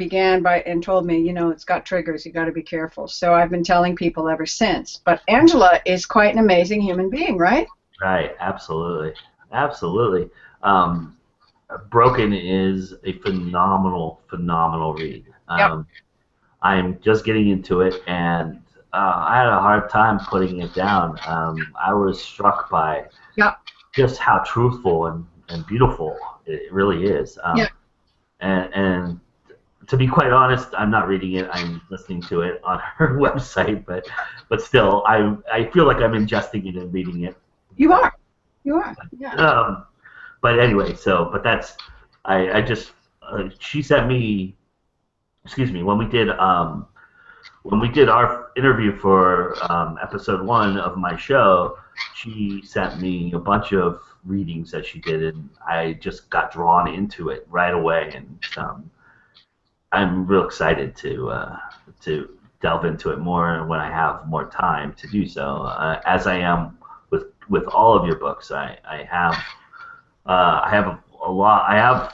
told me, it's got triggers, you got to be careful. So I've been telling people ever since. But Angela is quite an amazing human being, right? Right, absolutely. Absolutely. Broken is a phenomenal read. Yep. I'm just getting into it, and I had a hard time putting it down. I was struck by just how truthful and beautiful it really is. And to be quite honest, I'm not reading it. I'm listening to it on her website, but still, I feel like I'm ingesting it and reading it. You are. Yeah. But anyway, I just she sent me. Excuse me. When we did our interview for episode 1 of my show, she sent me a bunch of readings that she did, and I just got drawn into it right away, and I'm real excited to delve into it more when I have more time to do so. As I am with all of your books, I have a lot. I have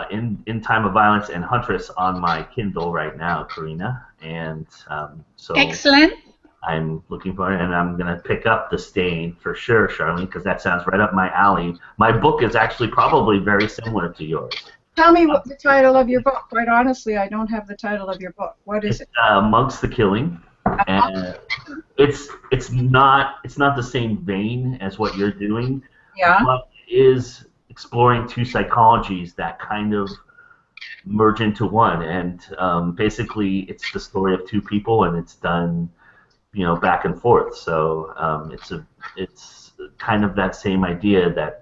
In Time of Violence and Huntress on my Kindle right now, Karina, and so excellent. I'm looking for it, and I'm going to pick up The Stain for sure, Charlene, because that sounds right up my alley. My book is actually probably very similar to yours. Tell me what the title of your book. Quite honestly, I don't have the title of your book. What is it? Monks the Killing. And it's not the same vein as what you're doing, Yeah. but is exploring two psychologies that kind of merge into one. And basically, it's the story of two people, and it's done, back and forth. So it's kind of that same idea that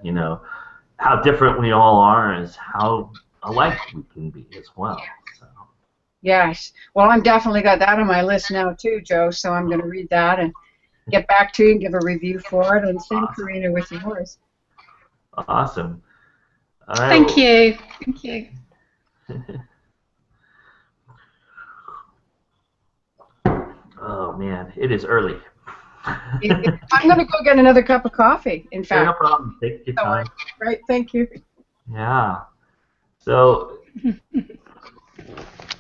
how different we all are is how alike we can be as well. So. Yes. Well, I'm definitely got that on my list now too, Joe. So I'm going to read that and get back to you and give a review for it. And same, Karina, with yours. Awesome. All right, Thank you. Thank you. Oh man, it is early. I'm going to go get another cup of coffee. In fact. No problem. Take your time. Right. Thank you. Yeah. So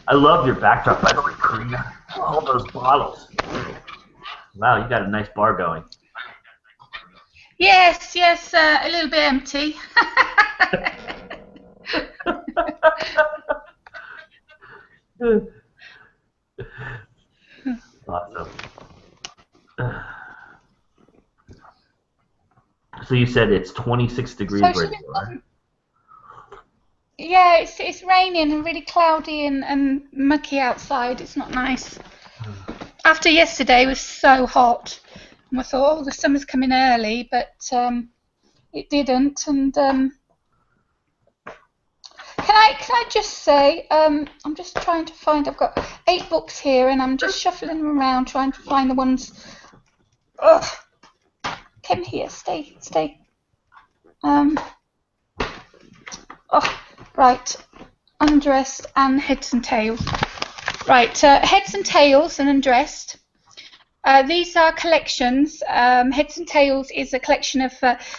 I love your backdrop, by the way, Karina. All those bottles. Wow, you got a nice bar going. Yes, a little bit empty. Awesome. So you said it's 26 degrees right now, right? Yeah, it's raining and really cloudy and mucky outside. It's not nice. After yesterday was so hot, and I thought, oh, the summer's coming early, but it didn't. And can I just say, I'm just trying to find. I've got 8 books here, and I'm just shuffling them around trying to find the ones. Ugh. Come here, stay. Oh, right. Undressed and Heads and Tails. Right, Heads and Tails and Undressed. These are collections. Heads and Tails is a collection of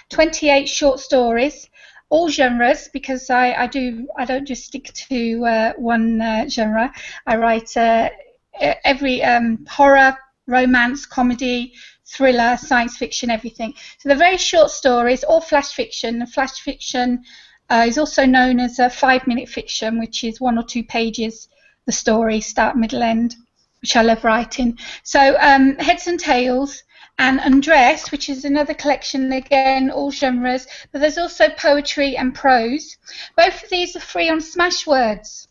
28 short stories, all genres, because I don't just stick to one genre. I write every horror, romance, comedy, thriller, science fiction, everything. So they're very short stories, all flash fiction. Flash fiction is also known as a 5-minute fiction, which is 1 or 2 pages, the story, start, middle, end, which I love writing. So Heads and Tails and Undressed, which is another collection, again, all genres, but there's also poetry and prose. Both of these are free on Smashwords.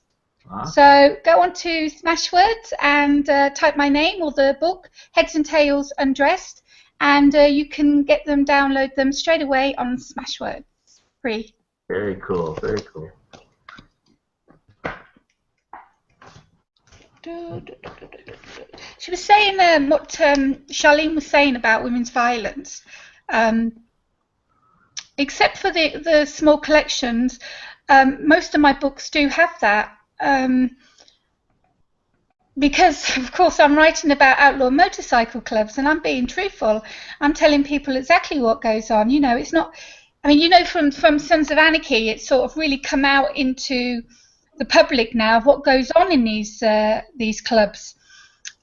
So go on to Smashwords and type my name or the book, Heads and Tails Undressed, and you can get them, download them straight away on Smashwords. Free. Very cool, very cool. She was saying what Charlene was saying about women's violence. Except for the small collections, most of my books do have that. Because, of course, I'm writing about outlaw motorcycle clubs and I'm being truthful. I'm telling people exactly what goes on. It's not... I mean, from Sons of Anarchy, it's sort of really come out into the public now of what goes on in these clubs,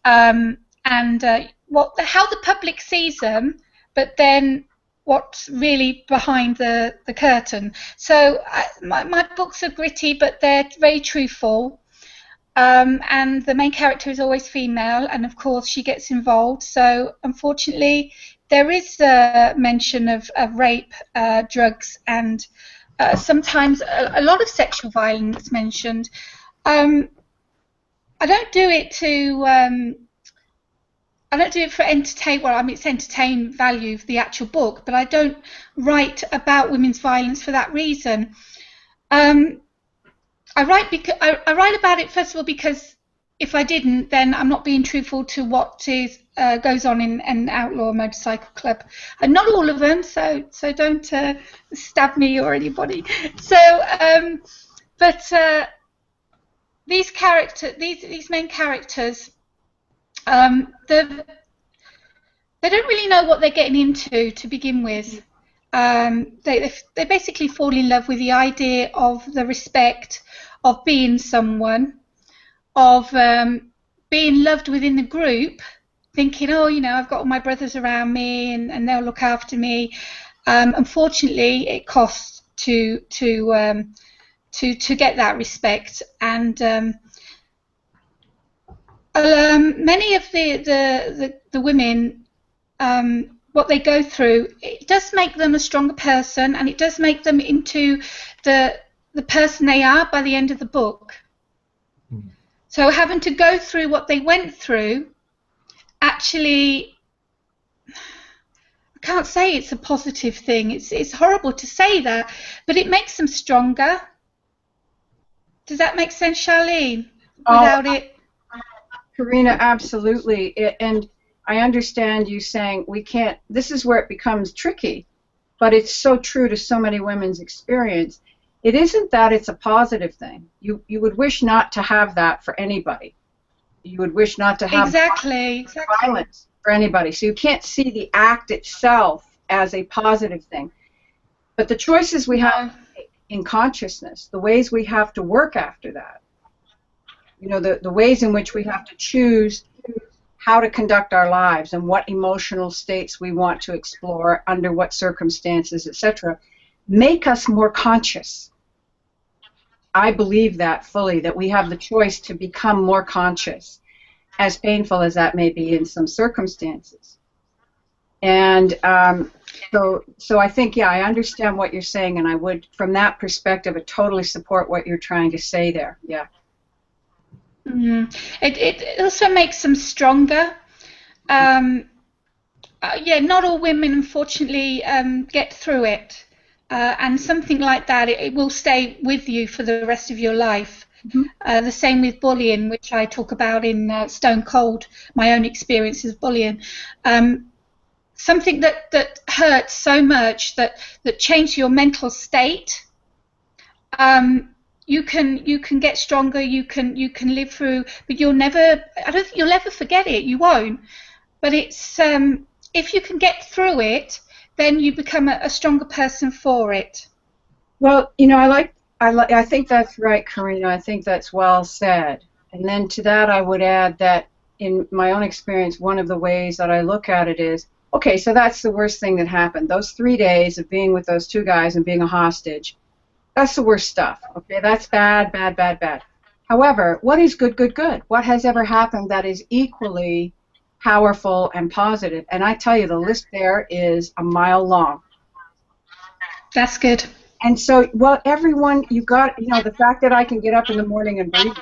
and how the public sees them, but then what's really behind the curtain. So my books are gritty, but they're very truthful. And the main character is always female, and of course she gets involved. So unfortunately, there is a mention of rape, drugs, and sometimes a lot of sexual violence mentioned. I don't do it to. I don't do it for it's entertainment value of the actual book, but I don't write about women's violence for that reason. I write about it first of all because if I didn't, then I'm not being truthful to what goes on in an outlaw motorcycle club, and not all of them. So don't stab me or anybody. So, but these main characters, they don't really know what they're getting into to begin with. They basically fall in love with the idea of the respect, of being someone, of being loved within the group, thinking, oh, I've got all my brothers around me and they'll look after me. Unfortunately, it costs to get that respect, and many of the women what they go through, it does make them a stronger person, and it does make them into the person they are by the end of the book. So having to go through what they went through, actually, I can't say it's a positive thing. It's horrible to say that, but it makes them stronger. Does that make sense, Charlene? Without it, Karina, absolutely. And I understand you saying we can't. This is where it becomes tricky, but it's so true to so many women's experience. It isn't that it's a positive thing. You would wish not to have that for anybody. You would wish not to have exactly. violence for anybody. So you can't see the act itself as a positive thing. But the choices we have in consciousness, the ways we have to work after that, you know, the ways in which we have to choose how to conduct our lives and what emotional states we want to explore under what circumstances, etc., make us more conscious. I believe that fully, that we have the choice to become more conscious, as painful as that may be in some circumstances. And so I think, yeah, I understand what you're saying, and I would, from that perspective, I totally support what you're trying to say there. Yeah. It also makes them stronger. Yeah, not all women, unfortunately, get through it. And something like that, it will stay with you for the rest of your life. The same with bullying, which I talk about in Stone Cold, my own experience of bullying. Something that hurts so much, that changes your mental state. You can get stronger. You can live through, but you'll never. I don't think you'll ever forget it. You won't. But it's if you can get through it, then you become a stronger person for it. Well, you know, I think that's right, Karina. I think that's well said. And then to that, I would add that in my own experience, one of the ways that I look at it is, okay, so that's the worst thing that happened. Those 3 days of being with those 2 guys and being a hostage, that's the worst stuff. Okay, that's bad, bad, bad, bad. However, what is good, good, good? What has ever happened that is equally powerful and positive? And I tell you, the list there is a mile long. That's good. And so, well, everyone, you got, you know, the fact that I can get up in the morning and breathe.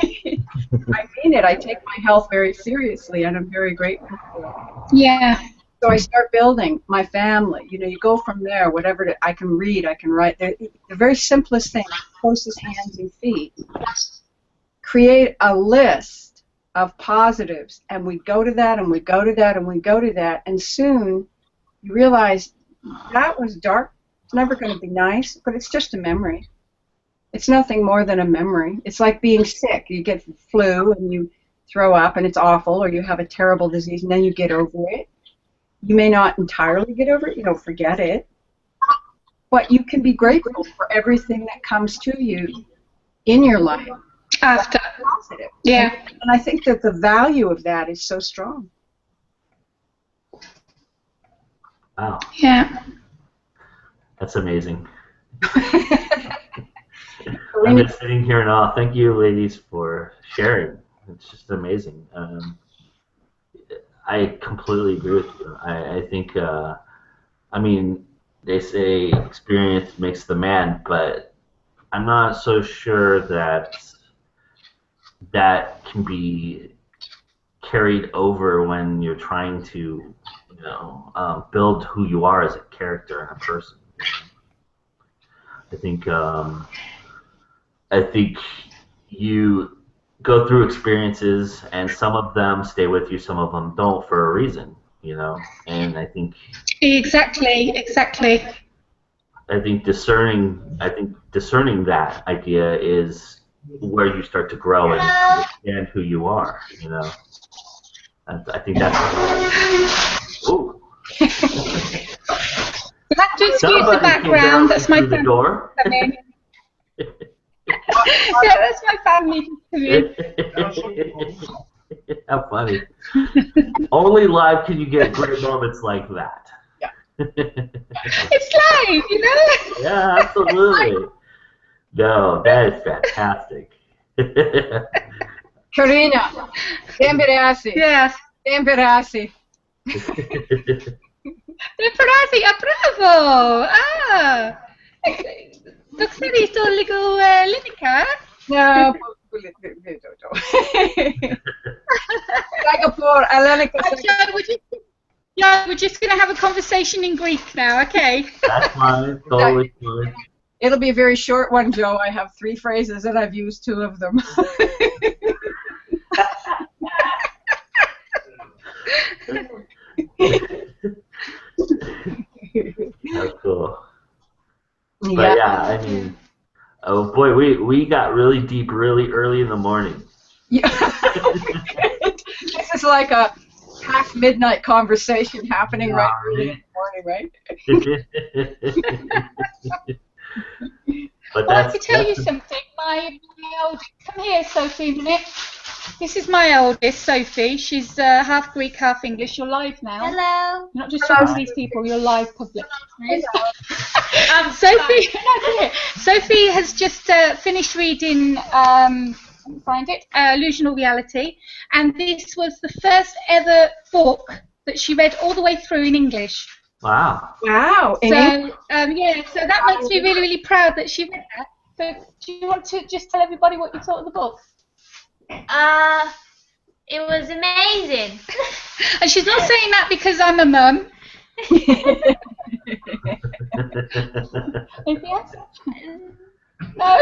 I mean it. I take my health very seriously, and I'm very grateful for it. Yeah. So I start building my family. You know, you go from there. Whatever I can read, I can write. The very simplest thing, closest hands and feet. Create a list of positives, and we go to that, and we go to that, and we go to that, and soon you realize that was dark. It's never going to be nice, but it's just a memory. It's nothing more than a memory. It's like being sick. You get the flu and you throw up and it's awful, or you have a terrible disease and then you get over it. You may not entirely get over it. You don't forget it. But you can be grateful for everything that comes to you in your life. After. Positive. Yeah. And I think that the value of that is so strong. Wow. Yeah. That's amazing. I'm just sitting here in awe. Thank you, ladies, for sharing. It's just amazing. I completely agree with you. I think, I mean, they say experience makes the man, but I'm not so sure that that can be carried over when you're trying to, you know, build who you are as a character and a person. I think you go through experiences, and some of them stay with you, some of them don't, for a reason, you know. And I think exactly. I think discerning that idea is where you start to grow and understand who you are, you know. And I think that's. Ooh. That just excuse the background. That's my the door. Yeah, that's my family coming. How funny. Only live can you get great moments like that. Yeah. It's live, you know? Yeah, absolutely. No, that is fantastic. Karina, Demberasi. Yes. Temperasi. Temperati, bravo! Tak seri tolligu Linika? No, Singapore, Alenika. We're just going to have a conversation in Greek now, okay? That's fine. Totally fine. It'll be a very short one, Joe. I have 3 phrases and I've used 2 of them. That's cool. Yeah. But yeah, I mean, oh boy, we got really deep really early in the morning. Yeah. This is like a half midnight conversation happening right early in the morning, right? But Well, I can tell you something. My oldest, come here, Sophie, a minute. This is my oldest, Sophie. She's half Greek, half English. You're live now. Hello. You're not just talking to these people. You're live, public. Sophie, Sophie has just finished reading. Let me find it. Illusional Reality, and this was the first ever book that she read all the way through in English. Wow. Wow. So yeah, so that makes me really, really proud that she read that. So do you want to just tell everybody what you thought of the book? It was amazing. And she's not saying that because I'm a mum. Anything else? No.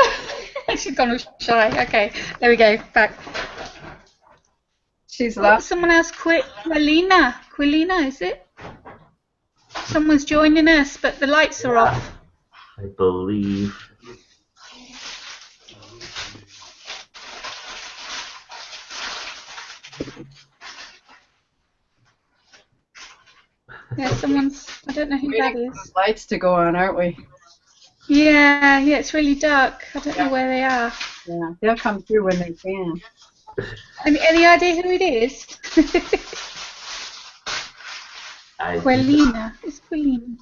She's gone all shy. Okay, there we go. Back. She's Oh, lost. someone else quit. Quilina, is it? Someone's joining us, but the lights are off. I believe. Yeah, someone's. I don't know who that Waiting for is. the lights to go on, aren't we? Yeah, it's really dark. I don't know where they are. Yeah, they'll come through when they can. Any idea who it is? Quilina. It's Quilina.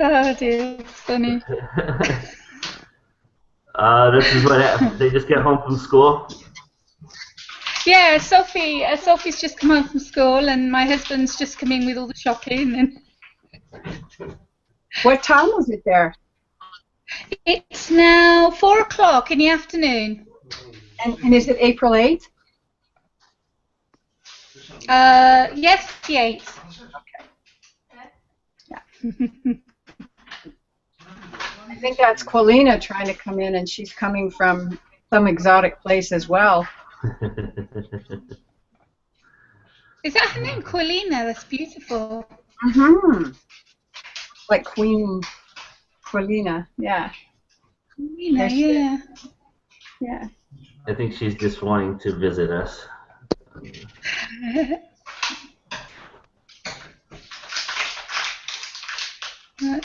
Oh dear, it's funny. This is what happens. They just get home from school. Yeah, Sophie's just come home from school, and my husband's just come in with all the shopping. And What time is it there? it's now 4 o'clock in the afternoon. And is it April 8th? Yes, the 8th. I think that's Quilina trying to come in, and she's coming from some exotic place as well. Is that her name, Quilina? That's beautiful. Mm-hmm. Like Queen Quilina, yeah. Quilina, yeah. Yeah. I think she's just wanting to visit us. Yeah.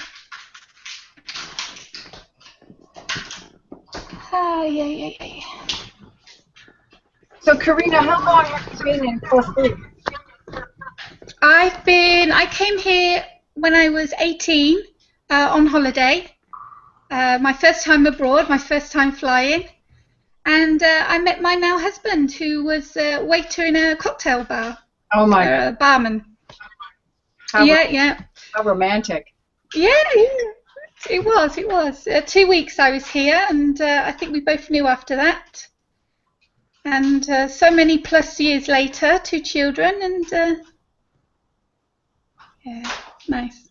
So, Karina, how long have you been in Costa Rica? I came here when I was 18 on holiday. My first time abroad, my first time flying. And I met my now husband, who was a waiter in a cocktail bar. Oh, my A God. barman. How Yeah. How romantic. Yeah, it was. 2 weeks I was here, and I think we both knew after that. And so many plus years later, 2 children, and yeah, nice.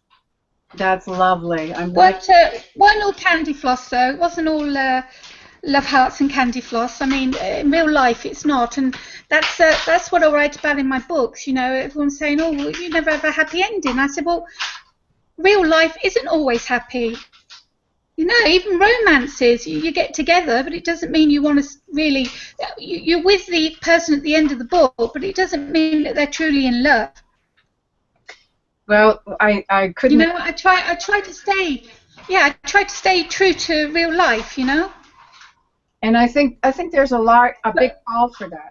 That's lovely. Weren't all candy floss though. It wasn't all love hearts and candy floss. I mean, in real life, it's not, and that's what I write about in my books. You know, everyone's saying, "Oh, well, you never have a happy ending." I said, "Well, real life isn't always happy. You know, even romances, you get together, but it doesn't mean you want to really. You're with the person at the end of the book, but it doesn't mean that they're truly in love." Well, I couldn't. You know, I try to stay. Yeah, I try to stay true to real life. You know. And I think there's a big call for that,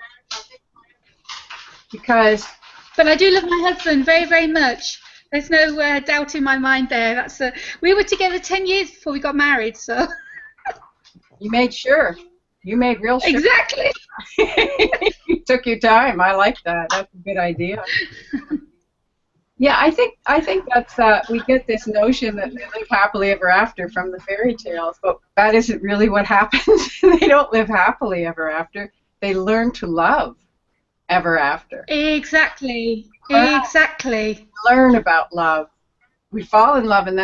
because. But I do love my husband very, very much. There's no doubt in my mind there. We were together 10 years before we got married, so. You made sure. You made real sure. Exactly. You took your time. I like that. That's a good idea. Yeah, I think that's we get this notion that they live happily ever after from the fairy tales, but that isn't really what happens. They don't live happily ever after. They learn to love ever after. Exactly. Exactly. Learn about love. We fall in love, and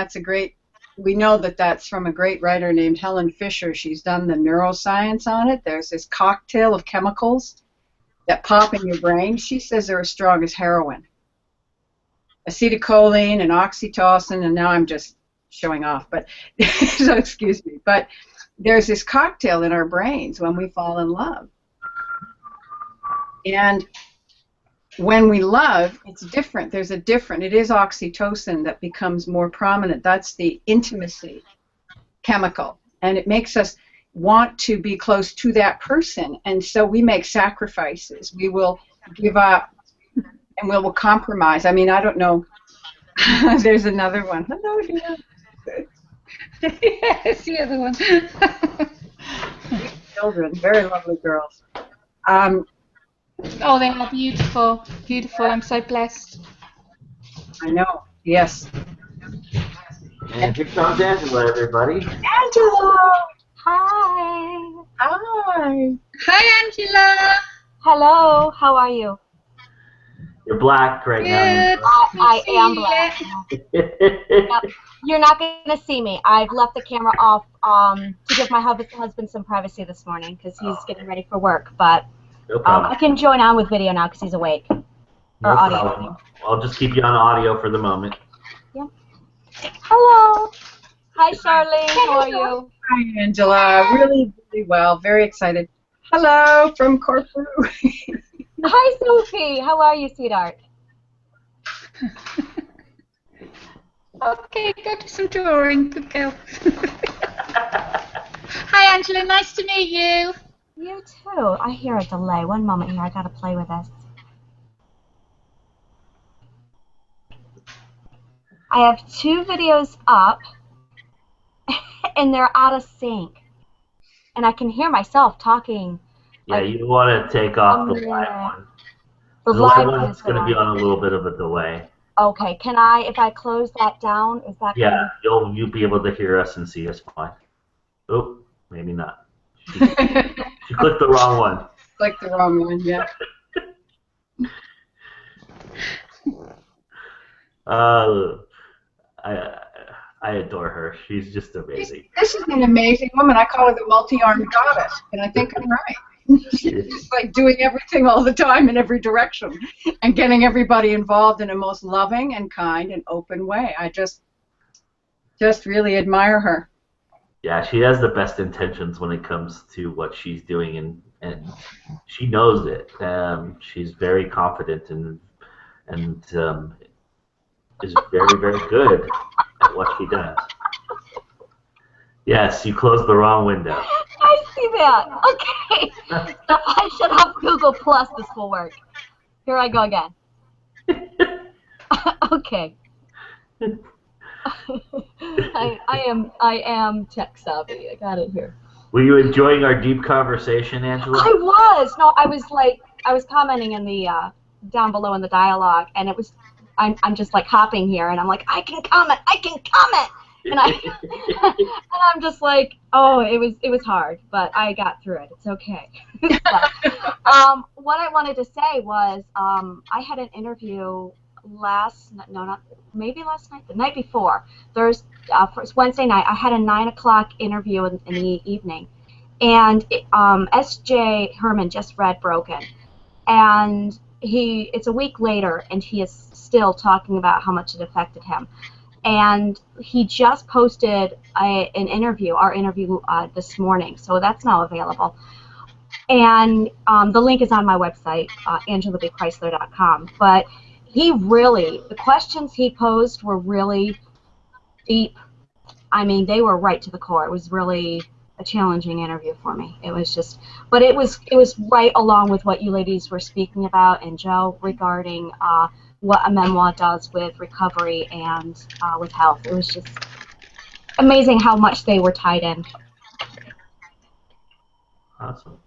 we know that that's from a great writer named Helen Fisher. She's done the neuroscience on it. There's this cocktail of chemicals that pop in your brain. She says they're as strong as heroin. Acetylcholine and oxytocin, and now I'm just showing off, but so excuse me. But there's this cocktail in our brains when we fall in love. And when we love, it's different. It is oxytocin that becomes more prominent. That's the intimacy chemical. And it makes us want to be close to that person. And so we make sacrifices. We will give up and we will compromise. I mean, I don't know. There's another one. Hello, dear. Yes, the other one. Children, very lovely girls. Oh, they are beautiful. Beautiful. I'm so blessed. I know. Yes. And here comes Angela, everybody. Angela! Hi. Hi. Hi, Angela. Hello. How are you? You're black right Good. I am black. now. Yep. You're not going to see me. I've left the camera off to give my husband some privacy this morning because he's getting ready for work. But No problem. I can join on with video now because he's awake. No or audio. problem. I'll just keep you on audio for the moment. Yeah. Hello. Hi, Charlene. How are you? Hi, Angela. Really, really well. Very excited. Hello from Corfu. Hi, Sophie. How are you, sweetheart? Okay, go do some drawing. Good girl. Hi, Angela. Nice to meet you. You too. I hear a delay. One moment here. I gotta play with this. I have 2 videos up, and they're out of sync. And I can hear myself talking. Yeah, you want to take off the live one. The The live live one one's is going to be on. on a little bit of a delay. Okay. Can I, if I close that down, is that Yeah, you'll be able to hear us and see us fine. Oh, maybe not. She clicked the wrong one. Click the wrong one, yeah. I adore her. She's just amazing. This is an amazing woman. I call her the multi-armed goddess, and I think I'm right. She's just like doing everything all the time in every direction and getting everybody involved in a most loving and kind and open way. I just really admire her. Yeah, she has the best intentions when it comes to what she's doing, and she knows it. She's very confident and is very, very good at what she does. Yes, you closed the wrong window. I see that. Okay. So I should have Google Plus. This will work. Here I go again. Okay. I am tech savvy. I got it here. Were you enjoying our deep conversation, Angela? I was. No, I was commenting in the down below in the dialogue, and it was. I'm just like hopping here, and I'm like, I can comment, and and I'm just like, oh, it was hard, but I got through it. It's okay. But, what I wanted to say was, I had an interview maybe last night, the night before. Wednesday night, I had a 9 o'clock interview in the evening, and S.J. Herman just read Broken, and it's a week later, and he is still talking about how much it affected him. And he just posted our interview this morning, so that's now available. And the link is on my website, angelabchrysler.com. But the questions he posed were really deep. I mean, they were right to the core. It was really a challenging interview for me. It was just, but it was right along with what you ladies were speaking about, and Joe, regarding what a memoir does with recovery and with health. It was just amazing how much they were tied in. Awesome.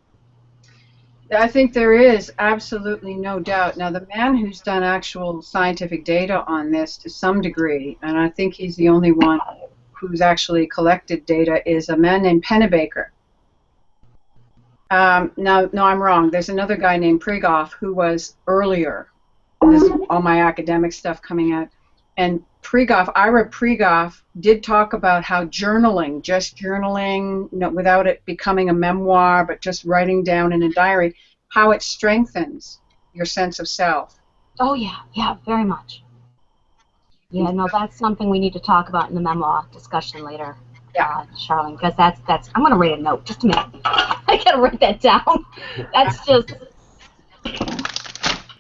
I think there is absolutely no doubt. Now, the man who's done actual scientific data on this to some degree, and I think he's the only one who's actually collected data, is a man named Pennebaker. No, I'm wrong. There's another guy named Prigoff who was earlier. This is all my academic stuff coming out. And Ira Prigoff, did talk about how journaling, just journaling, without it becoming a memoir, but just writing down in a diary, how it strengthens your sense of self. Oh, yeah, very much. Yeah, no, that's something we need to talk about in the memoir discussion later, Charlene, because that's. I'm going to write a note. Just a minute. I got to write that down. That's just.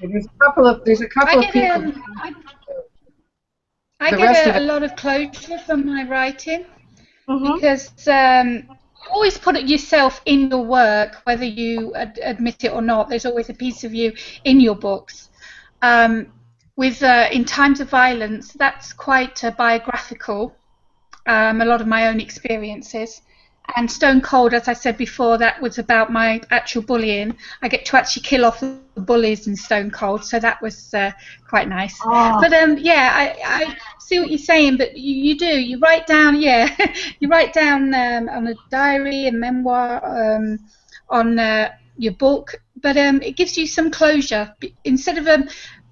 There's a couple of people. I get a lot of closure from my writing because you always put it yourself in your work, whether you admit it or not. There's always a piece of you in your books. In Times of Violence, that's quite biographical, a lot of my own experiences. And Stone Cold, as I said before, that was about my actual bullying. I get to actually kill off the bullies in Stone Cold, so that was quite nice. Oh. But I see what you're saying, but you do. You write down, you write down on a diary, a memoir, on your book, but it gives you some closure. Instead of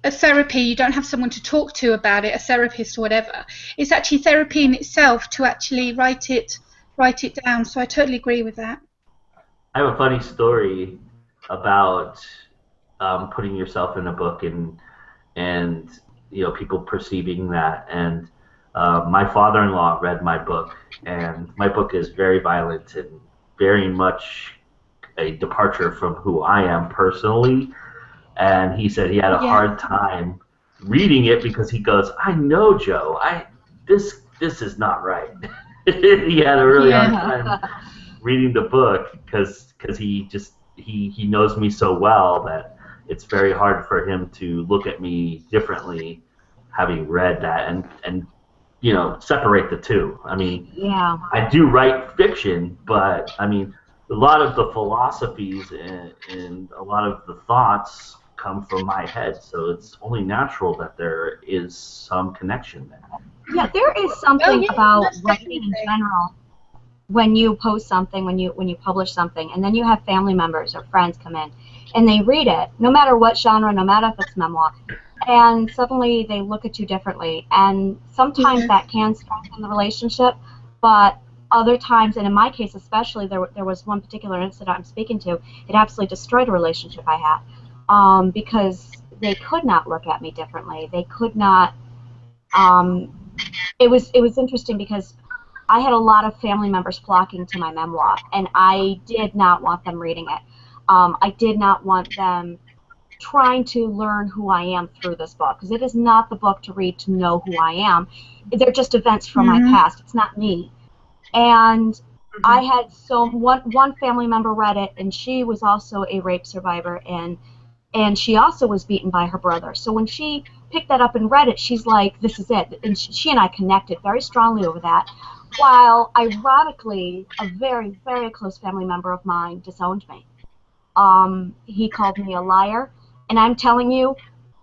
a therapy, you don't have someone to talk to about it, a therapist or whatever. It's actually therapy in itself to actually write it down. So I totally agree with that. I have a funny story about putting yourself in a book and people perceiving that. And my father-in-law read my book, and my book is very violent and very much a departure from who I am personally. And he said he had a hard time reading it because he goes, "I know, Joe. This is not right." He had a really hard time reading the book because he knows me so well that it's very hard for him to look at me differently, having read that and separate the two. I mean, I do write fiction, but I mean, a lot of the philosophies and a lot of the thoughts come from my head, so it's only natural that there is some connection there. Yeah, there is something about writing in general. When you post something, when you publish something, and then you have family members or friends come in, and they read it, no matter what genre, no matter if it's memoir, and suddenly they look at you differently, and sometimes that can strengthen the relationship, but other times, and in my case especially, there was one particular incident I'm speaking to, it absolutely destroyed a relationship I had, because they could not look at me differently. They could not. It was interesting because I had a lot of family members flocking to my memoir, and I did not want them reading it. I did not want them trying to learn who I am through this book, because it is not the book to read to know who I am. They're just events from my past. It's not me. And I had one family member read it, and she was also a rape survivor, and she also was beaten by her brother. So when she picked that up and read it, she's like, this is it. And she and I connected very strongly over that. While, ironically, a very, very close family member of mine disowned me. He called me a liar. And I'm telling you,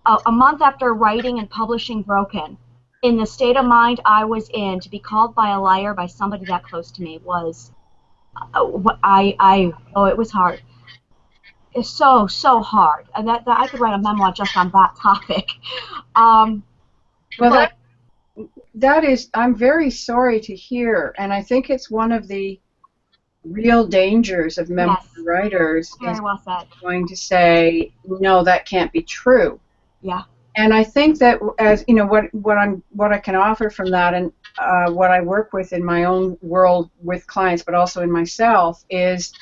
a month after writing and publishing Broken, in the state of mind I was in, to be called by a liar by somebody that close to me was, it was hard. It's so hard, and that I could write a memoir just on that topic. Well, that is, I'm very sorry to hear, and I think it's one of the real dangers of memoir writers is well said. Going to say, no, that can't be true. Yeah. And I think that, as you know, what I can offer from that, and what I work with in my own world with clients, but also in myself, is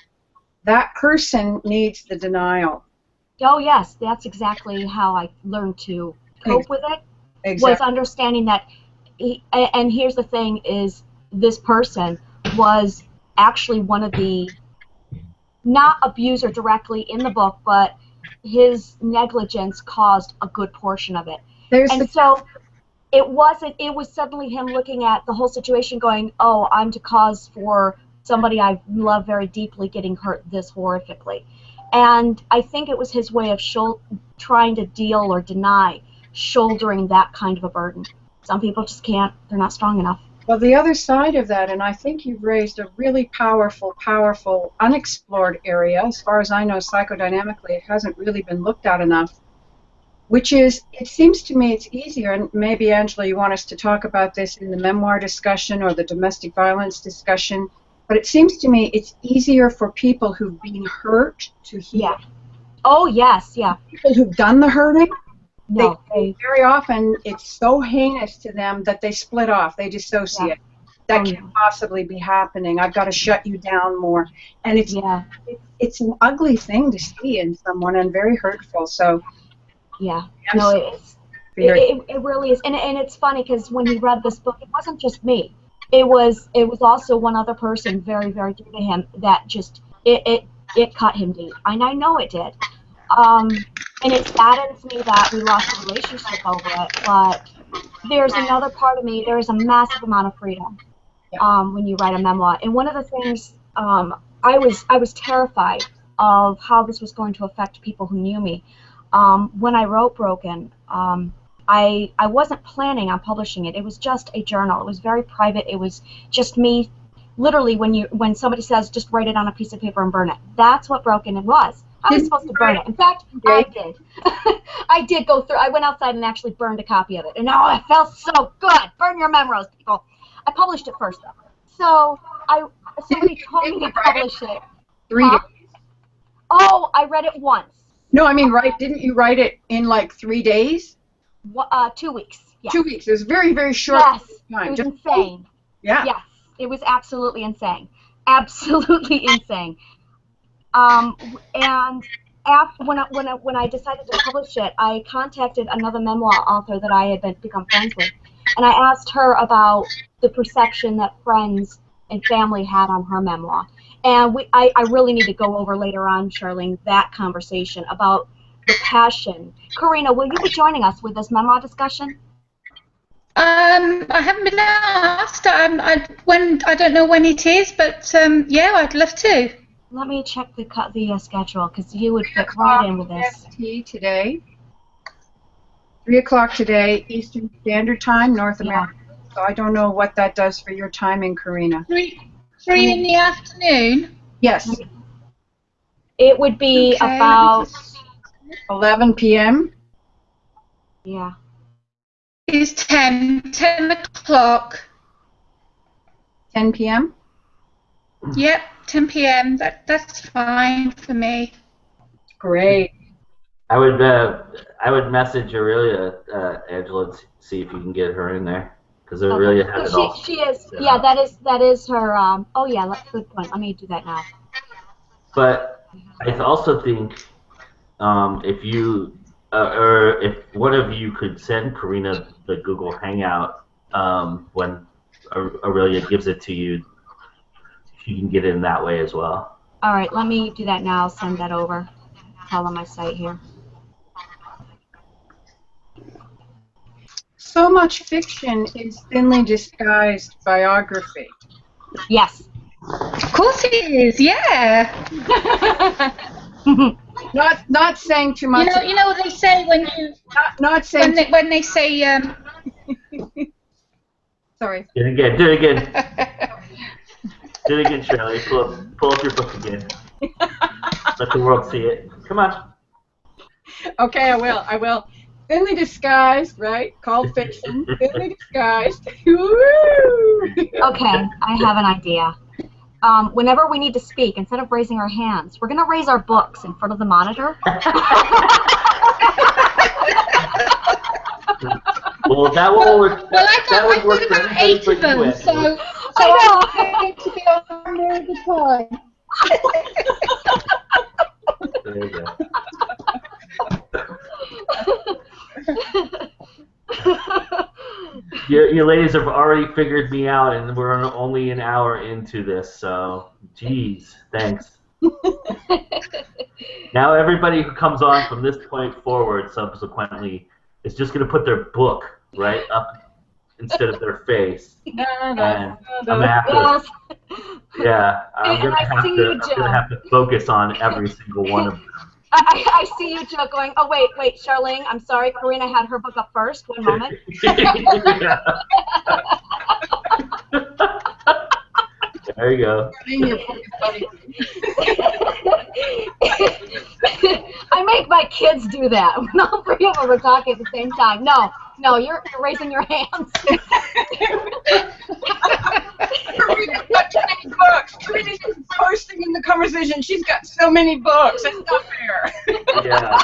that person needs the denial. Oh yes, that's exactly how I learned to cope with it. Exactly. Was understanding that, and here's the thing: is this person was actually one of the, not abuser directly in the book, but his negligence caused a good portion of it. So it was suddenly him looking at the whole situation going, oh, I'm to cause for somebody I love very deeply getting hurt this horrifically. And I think it was his way of trying to deal or deny shouldering that kind of a burden. Some people just can't. They're not strong enough. Well, the other side of that, and I think you've raised a really powerful, unexplored area. As far as I know, psychodynamically, it hasn't really been looked at enough, which is, it seems to me it's easier, and maybe, Angela, you want us to talk about this in the memoir discussion or the domestic violence discussion, but it seems to me it's easier for people who've been hurt to heal. Yeah. Oh, yes, yeah. People who've done the hurting, No, very often it's so heinous to them that they split off, they dissociate. Yeah. That can't possibly be happening. I've got to shut you down more. And it's an ugly thing to see in someone and very hurtful. So yeah, no, it really is. And it's funny because when he read this book, it wasn't just me. It was also one other person very, very dear to him that just it cut him deep. And I know it did. And it saddens me that we lost a relationship over it, but there's another part of me, there's a massive amount of freedom when you write a memoir. And one of the things, I was terrified of how this was going to affect people who knew me. When I wrote Broken, I wasn't planning on publishing it. It was just a journal. It was very private. It was just me. Literally, when somebody says, just write it on a piece of paper and burn it. That's what Broken was. I was supposed to burn it. In fact, I did. I did go through. I went outside and actually burned a copy of it. And oh, it felt so good. Burn your memoirs, people. I published it first, though. So somebody told me to publish it. 3 days. Oh, I read it once. No, I mean, didn't you write it in like 3 days? 2 weeks. Yeah. 2 weeks. It was very, very short time. It was insane. Yeah. Yes, it was absolutely insane. Absolutely insane. And when I decided to publish it, I contacted another memoir author that I had become friends with, and I asked her about the perception that friends and family had on her memoir. And I really need to go over later on, Charlene, that conversation about the passion. Karina, will you be joining us with this memoir discussion? I haven't been asked. I don't know when it is, but yeah, I'd love to. Let me check the schedule, because you would fit right in with this. EST today. 3 o'clock today, Eastern Standard Time, North America. So I don't know what that does for your timing, Karina. 3 in the afternoon? Yes. It would be about 11 p.m. Yeah. It's 10 o'clock. 10 p.m. Yep, 10 p.m. That's fine for me. Great. I would message Aurelia, Angela, and see if you can get her in there, because Aurelia has it all. She is. Yeah, that is her. Oh yeah, good point. Let me do that now. But I also think if you or if one of you could send Karina the Google Hangout when Aurelia gives it to you, you can get in that way as well. All right, let me do that now. I'll send that over. It's all on my site here. So much fiction is thinly disguised biography. Yes. Of course it is, yeah. Not saying too much. You know what they say when you not saying when they say sorry. Do it again. Do it again, Shirley. Pull up your book again. Let the world see it. Come on. Okay, I will. Thinly disguised, right? Called fiction. Thinly disguised. Okay, I have an idea. Whenever we need to speak, instead of raising our hands, we're going to raise our books in front of the monitor. Well, that will work. Well, that would work I've for got about anybody 8 of them, but you, so I know. I'm going to be on there all the time. There you go. You ladies have already figured me out, and we're only an hour into this, so geez, thanks. Now everybody who comes on from this point forward subsequently is just going to put their book right up instead of their face. And I'm happy. Yes. Yeah, I'm And gonna I have see to. you, I'm Joe. gonna have to focus on every single one of them. I see you, Joe, going, oh, wait, Charlene, I'm sorry, Karina had her book up first. One moment. Yeah. There you go. I make my kids do that when all three of them are talking at the same time. No, you're raising your hands. Karina's got too many books. Karina's bursting in the conversation. She's got so many books. It's not fair. Yeah.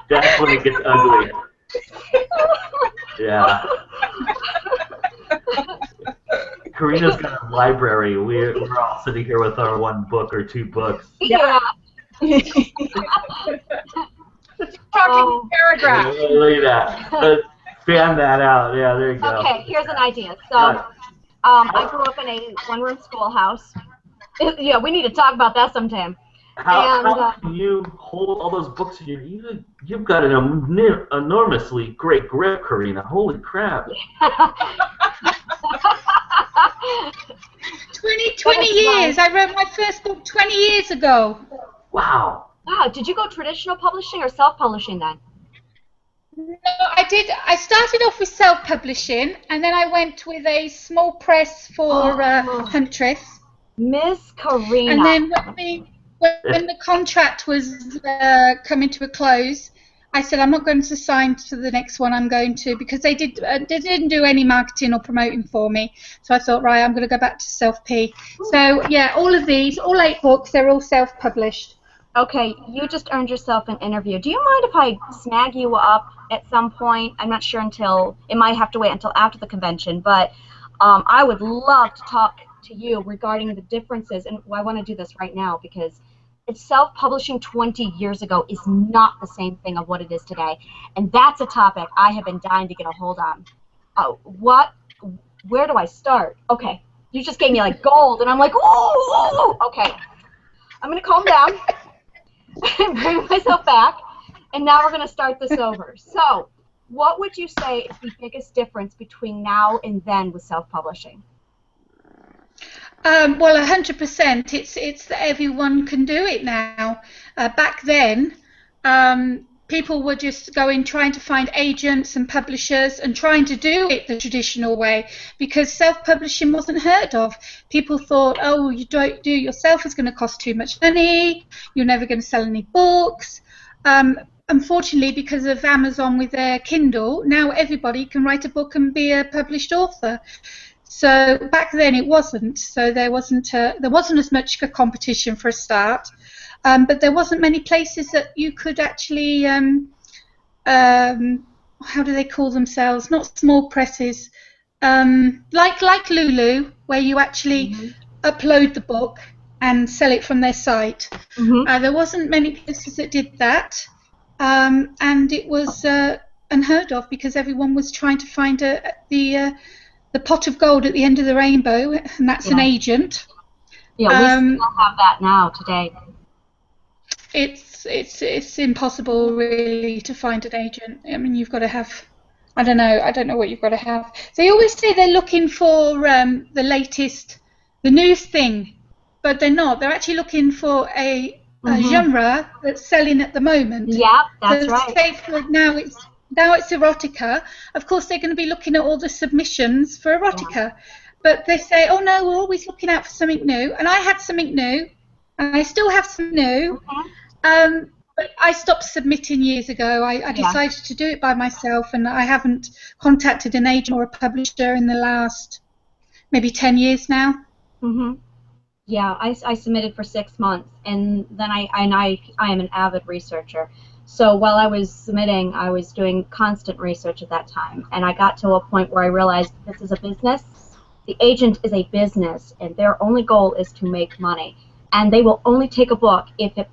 That's when it gets ugly. Yeah. Karina's got a library. We're all sitting here with our one book or two books. Yeah. Talking in paragraphs. Look at that. Let's fan that out. Yeah, there you go. Okay, here's an idea. So, Yeah. I grew up in a one-room schoolhouse. Yeah, we need to talk about that sometime. How can you hold all those books in your? You've got an enormously great grip, Karina. Holy crap! 20 years. I wrote my first book 20 years ago. Wow. Wow, did you go traditional publishing or self-publishing then? No, I did. I started off with self-publishing, and then I went with a small press for Huntress. Miss Karina. And then when the contract was coming to a close, I said I'm not going to sign to the next one. I'm going to, because they didn't do any marketing or promoting for me. So I thought, right, I'm going to go back to self-P. So yeah, all 8 books, they're all self-published. Okay, you just earned yourself an interview. Do you mind if I snag you up at some point? I'm not sure it might have to wait until after the convention, but I would love to talk to you regarding the differences, and I want to do this right now because self-publishing 20 years ago is not the same thing of what it is today, and that's a topic I have been dying to get a hold on. Where do I start? Okay, you just gave me like gold, and I'm like, ooh, okay. I'm going to calm down and bring myself back, and now we're going to start this over. So, what would you say is the biggest difference between now and then with self-publishing? Well, 100%. It's that everyone can do it now. Back then, people were just trying to find agents and publishers and trying to do it the traditional way because self-publishing wasn't heard of. People thought, oh, you don't do it yourself, it's going to cost too much money, you're never going to sell any books. Unfortunately, because of Amazon with their Kindle, now everybody can write a book and be a published author. So back then it wasn't. So there wasn't as much a competition for a start. But there wasn't many places that you could actually, how do they call themselves? Not small presses, like Lulu, where you actually upload the book and sell it from their site. There wasn't many places that did that, and it was unheard of because everyone was trying to find the pot of gold at the end of the rainbow, and that's an agent. Yeah, we still have that now today. It's impossible really to find an agent. I mean, you've got to have, I don't know what you've got to have. They always say they're looking for the latest, the newest thing, but they're not. They're actually looking for a genre that's selling at the moment. Yeah, that's so right. Say for now it's erotica. Of course, they're going to be looking at all the submissions for erotica, but they say, oh no, we're always looking out for something new. And I had something new, and I still have some new. But I stopped submitting years ago. I decided to do it by myself, and I haven't contacted an agent or a publisher in the last maybe 10 years now. Yeah, I submitted for 6 months, and then I am an avid researcher. So while I was submitting, I was doing constant research at that time, and I got to a point where I realized this is a business. The agent is a business, and their only goal is to make money. And they will only take a book if it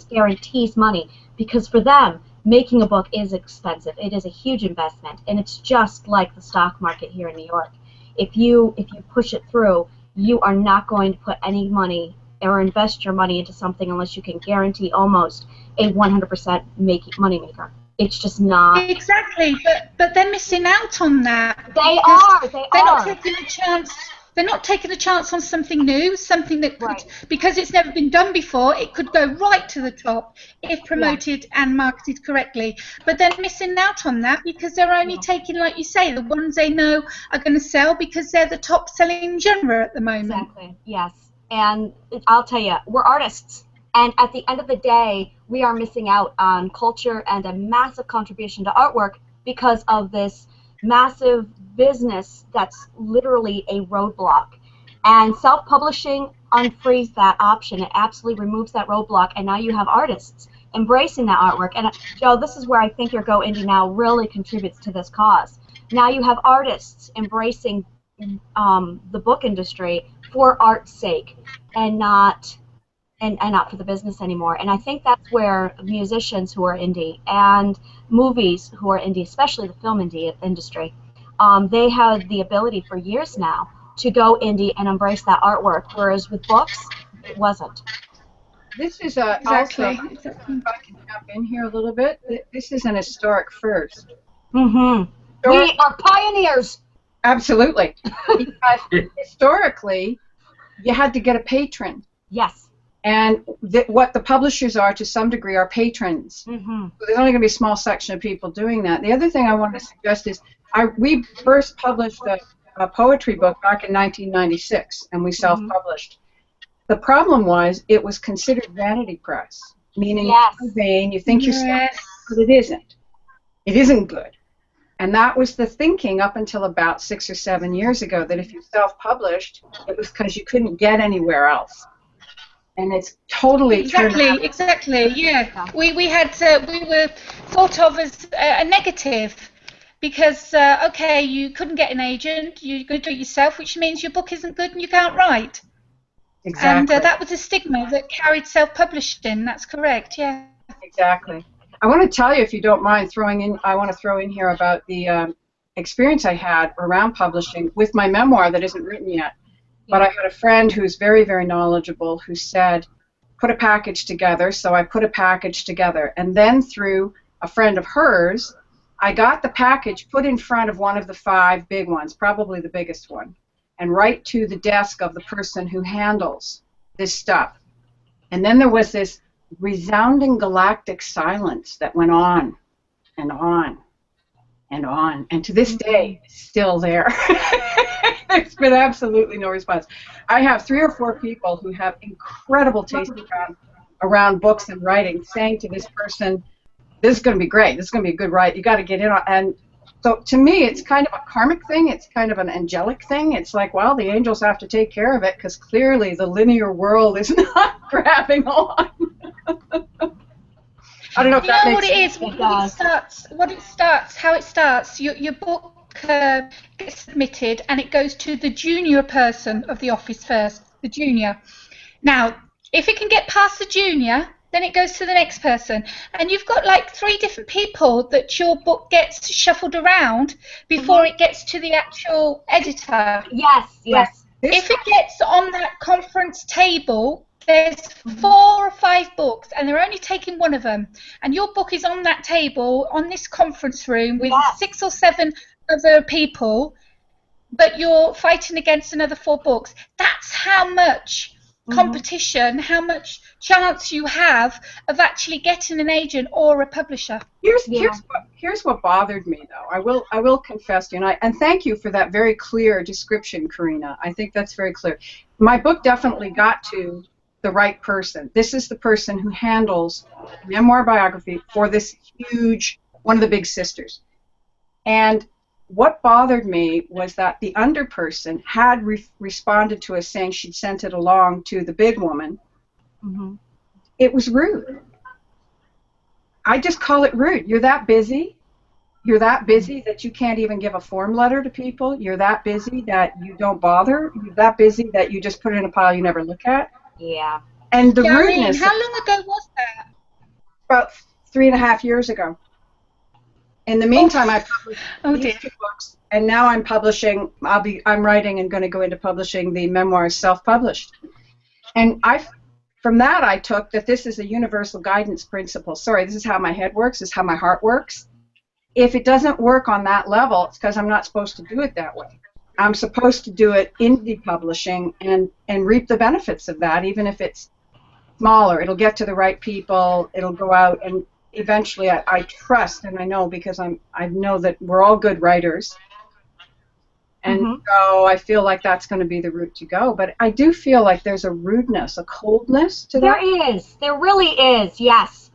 guarantees money, because for them, making a book is expensive. It is a huge investment, and it's just like the stock market here in New York. If you push it through, you are not going to put any money or invest your money into something unless you can guarantee almost a 100% money maker. It's just not. Exactly, but they're missing out on that. They're not taking a chance. they're not taking a chance on something new, something that could, Right. because it's never been done before, it could go right to the top if promoted and marketed correctly. But they're missing out on that because they're only taking, like you say, the ones they know are going to sell because they're the top selling genre at the moment. Exactly. Yes. And I'll tell you, we're artists. And at the end of the day, we are missing out on culture and a massive contribution to artwork because of this massive business that's literally a roadblock. And self-publishing unfrees that option. It absolutely removes that roadblock, and now you have artists embracing that artwork. And Joe, this is where I think your Go Indie Now really contributes to this cause. Now you have artists embracing the book industry for art's sake, and not for the business anymore. And I think that's where musicians who are indie and movies who are indie, especially the film industry, they have the ability for years now to go indie and embrace that artwork, whereas with books, it wasn't. This is Exactly. also, if I can jump in here a little bit, this is an historic first. Mm-hmm. We are pioneers. Absolutely. Because historically, you had to get a patron. Yes. And what the publishers are, to some degree, are patrons. Mm-hmm. So there's only going to be a small section of people doing that. The other thing I wanted to suggest is we first published a poetry book back in 1996, and we self-published. The problem was it was considered vanity press, meaning Yes. you're vain, you think you're Yes. but it isn't. It isn't good. And that was the thinking up until about 6 or 7 years ago, that if you self-published, it was because you couldn't get anywhere else. And it's totally turned around. Exactly. Yeah, we were thought of as a negative because okay, you couldn't get an agent, you're going to do it yourself, which means your book isn't good and you can't write. Exactly. And that was a stigma that carried self-publishing. That's correct. Yeah. Exactly. I want to tell you, if you don't mind throwing in, I want to throw in here about the experience I had around publishing with my memoir that isn't written yet. But I had a friend who's very, very knowledgeable who said, put a package together. So I put a package together. And then through a friend of hers, I got the package put in front of one of the 5 big ones, probably the biggest one, and right to the desk of the person who handles this stuff. And then there was this resounding galactic silence that went on and on and on. And to this day, it's still there. There's been absolutely no response. I have 3 or 4 people who have incredible taste around books and writing saying to this person, this is going to be great. This is going to be a good write. You got to get in on. And so to me, it's kind of a karmic thing. It's kind of an angelic thing. It's like, well, the angels have to take care of it because clearly the linear world is not grabbing on. I don't know if that makes sense. How it starts. Your book gets submitted and it goes to the junior person of the office first, the junior. Now, if it can get past the junior, then it goes to the next person. And you've got like 3 different people that your book gets shuffled around before it gets to the actual editor. Yes, yes. If it gets on that conference table, there's 4 or 5 books, and they're only taking one of them. And your book is on that table, on this conference room, with 6 or 7 other people, but you're fighting against another 4 books. That's how much competition, how much chance you have of actually getting an agent or a publisher. Here's what bothered me, though. I will confess to you, and thank you for that very clear description, Karina. I think that's very clear. My book definitely got to the right person. This is the person who handles memoir biography for this huge, one of the big sisters. And what bothered me was that the underperson had responded to us saying she'd sent it along to the big woman. It was rude. I just call it rude. You're that busy. You're that busy that you can't even give a form letter to people. You're that busy that you don't bother. You're that busy that you just put it in a pile you never look at. Yeah. And the Darlene, rudeness. how long ago was that? About 3.5 years ago. In the meantime, I published these 2 books, and now I'm publishing. I'm writing and going to go into publishing the memoirs self-published. And from that, I took that this is a universal guidance principle. Sorry, this is how my head works. This is how my heart works. If it doesn't work on that level, it's because I'm not supposed to do it that way. I'm supposed to do it indie publishing and reap the benefits of that, even if it's smaller. It'll get to the right people. It'll go out, and eventually I trust, and I know because I know that we're all good writers. And so I feel like that's going to be the route to go. But I do feel like there's a rudeness, a coldness to that. There is. There really is, yes.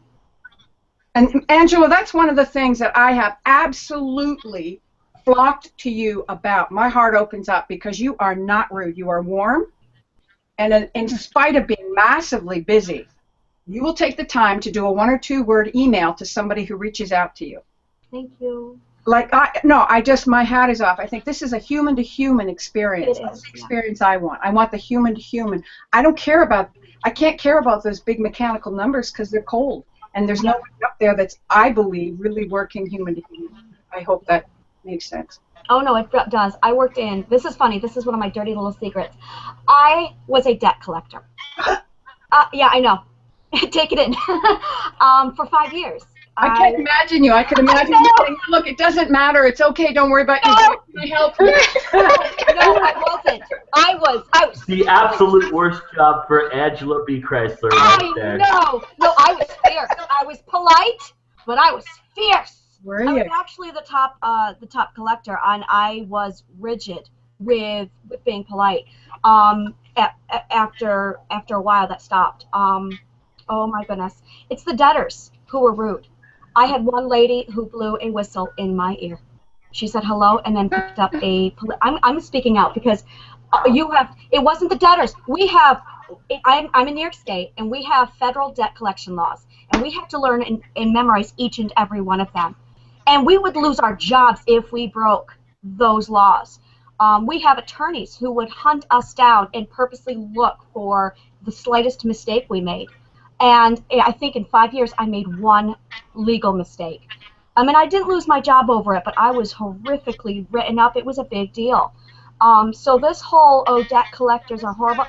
And Angela, that's one of the things that I have absolutely flocked to you about. My heart opens up because you are not rude. You are warm. And in spite of being massively busy, you will take the time to do a 1 or 2 word email to somebody who reaches out to you. Thank you. Like, my hat is off. I think this is a human-to-human experience. That's the experience I want. I want the human-to-human. I can't care about those big mechanical numbers because they're cold. And there's no one up there that's, I believe, really working human-to-human. I hope that makes sense. Oh, no, it does. I worked in, this is funny, this is one of my dirty little secrets. I was a debt collector. Yeah, I know. Take it in. For 5 years. I can't imagine you. I could imagine you saying, look, it doesn't matter. It's okay. Don't worry about you. Can I help you? No, I wasn't. I was. The absolute worst job for Angela B. Chrysler right there. No, I was fierce. I was polite, but I was fierce. Were you? I was actually the top collector, and I was rigid with being polite. After a while, that stopped. Oh my goodness, it's the debtors who were rude. I had one lady who blew a whistle in my ear. She said hello and then picked up I'm speaking out because it wasn't the debtors. I'm in New York State, and we have federal debt collection laws, and we have to learn and memorize each and every one of them. And we would lose our jobs if we broke those laws. We have attorneys who would hunt us down and purposely look for the slightest mistake we made. And I think in 5 years I made one legal mistake. I mean, I didn't lose my job over it, but I was horrifically written up. It was a big deal. So this whole, debt collectors are horrible.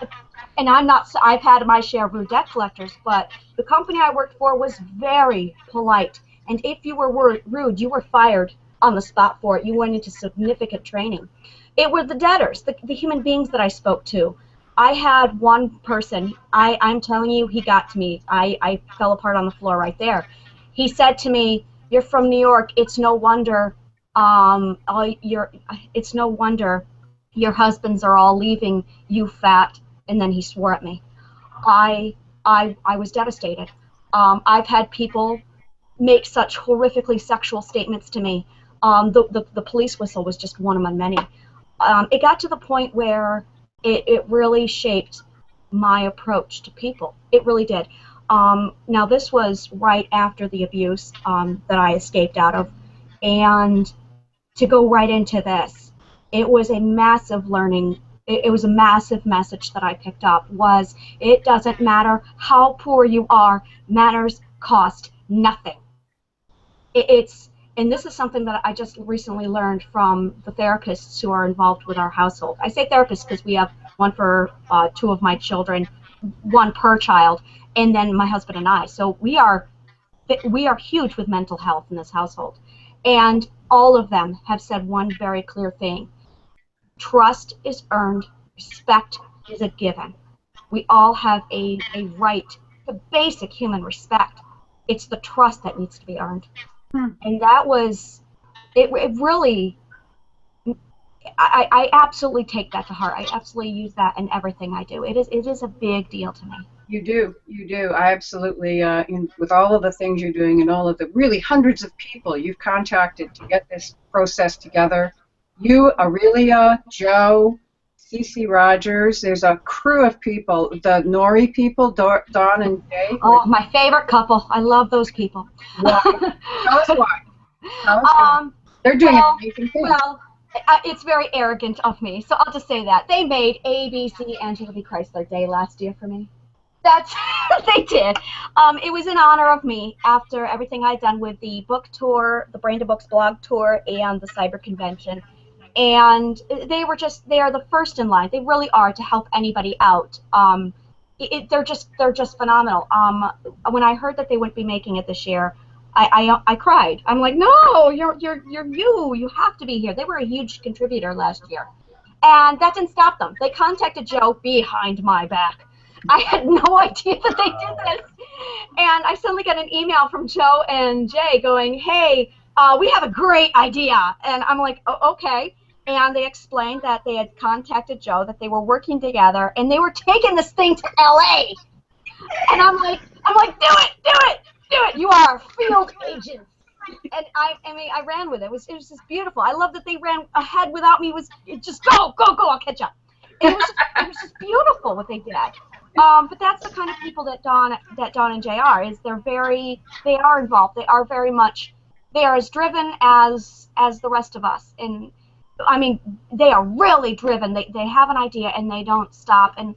And I've had my share of rude debt collectors, but the company I worked for was very polite. And if you were rude, you were fired on the spot for it. You went into significant training. It were the debtors, the human beings that I spoke to. I had one person, I'm telling you, he got to me. I fell apart on the floor right there. He said to me, "You're from New York. It's no wonder it's no wonder your husbands are all leaving you fat." And then he swore at me. I was devastated. I've had people make such horrifically sexual statements to me. The police whistle was just one among many. It got to the point where it really shaped my approach to people. It really did. Now, this was right after the abuse that I escaped out of. And to go right into this, it was a massive learning. It was a massive message that I picked up was it doesn't matter how poor you are, manners cost nothing. And this is something that I just recently learned from the therapists who are involved with our household. I say therapists because we have one for 2 of my children, 1 per child, and then my husband and I. So we are huge with mental health in this household. And all of them have said one very clear thing. Trust is earned. Respect is a given. We all have a right to basic human respect. It's the trust that needs to be earned. And that was, it really, I absolutely take that to heart. I absolutely use that in everything I do. It is a big deal to me. You do. I absolutely, with all of the things you're doing and all of the really hundreds of people you've contacted to get this process together, you, Aurelia, Joe, Cece Rogers, there's a crew of people, the Nori people, Dawn and Jay. Oh, my favorite couple. I love those people. Why? Tell us why. They're doing an amazing thing. Well, it's very arrogant of me, so I'll just say that. They made ABC Angela B. Chrysler Day last year for me. They did. It was in honor of me after everything I'd done with the book tour, the Brain to Books blog tour, and the cyber convention. And they are the first in line. They really are to help anybody out. They're just phenomenal. When I heard that they wouldn't be making it this year, I cried. I'm like, no, you have to be here. They were a huge contributor last year, And that didn't stop them. They contacted Joe behind my back. I had no idea that they did this. And I suddenly got an email from Joe and Jay going, hey, we have a great idea. And I'm like, oh, okay. And they explained that they had contacted Joe, that they were working together, and they were taking this thing to LA. And I'm like, do it. You are field agents. And I mean, I ran with it. It was just beautiful. I love that they ran ahead without me. It just go, I'll catch up. And it was just beautiful what they did. But that's the kind of people that Dawn and Jay are. They are involved. They are very much. They are as driven as the rest of us. And I mean, they are really driven. They have an idea and they don't stop. And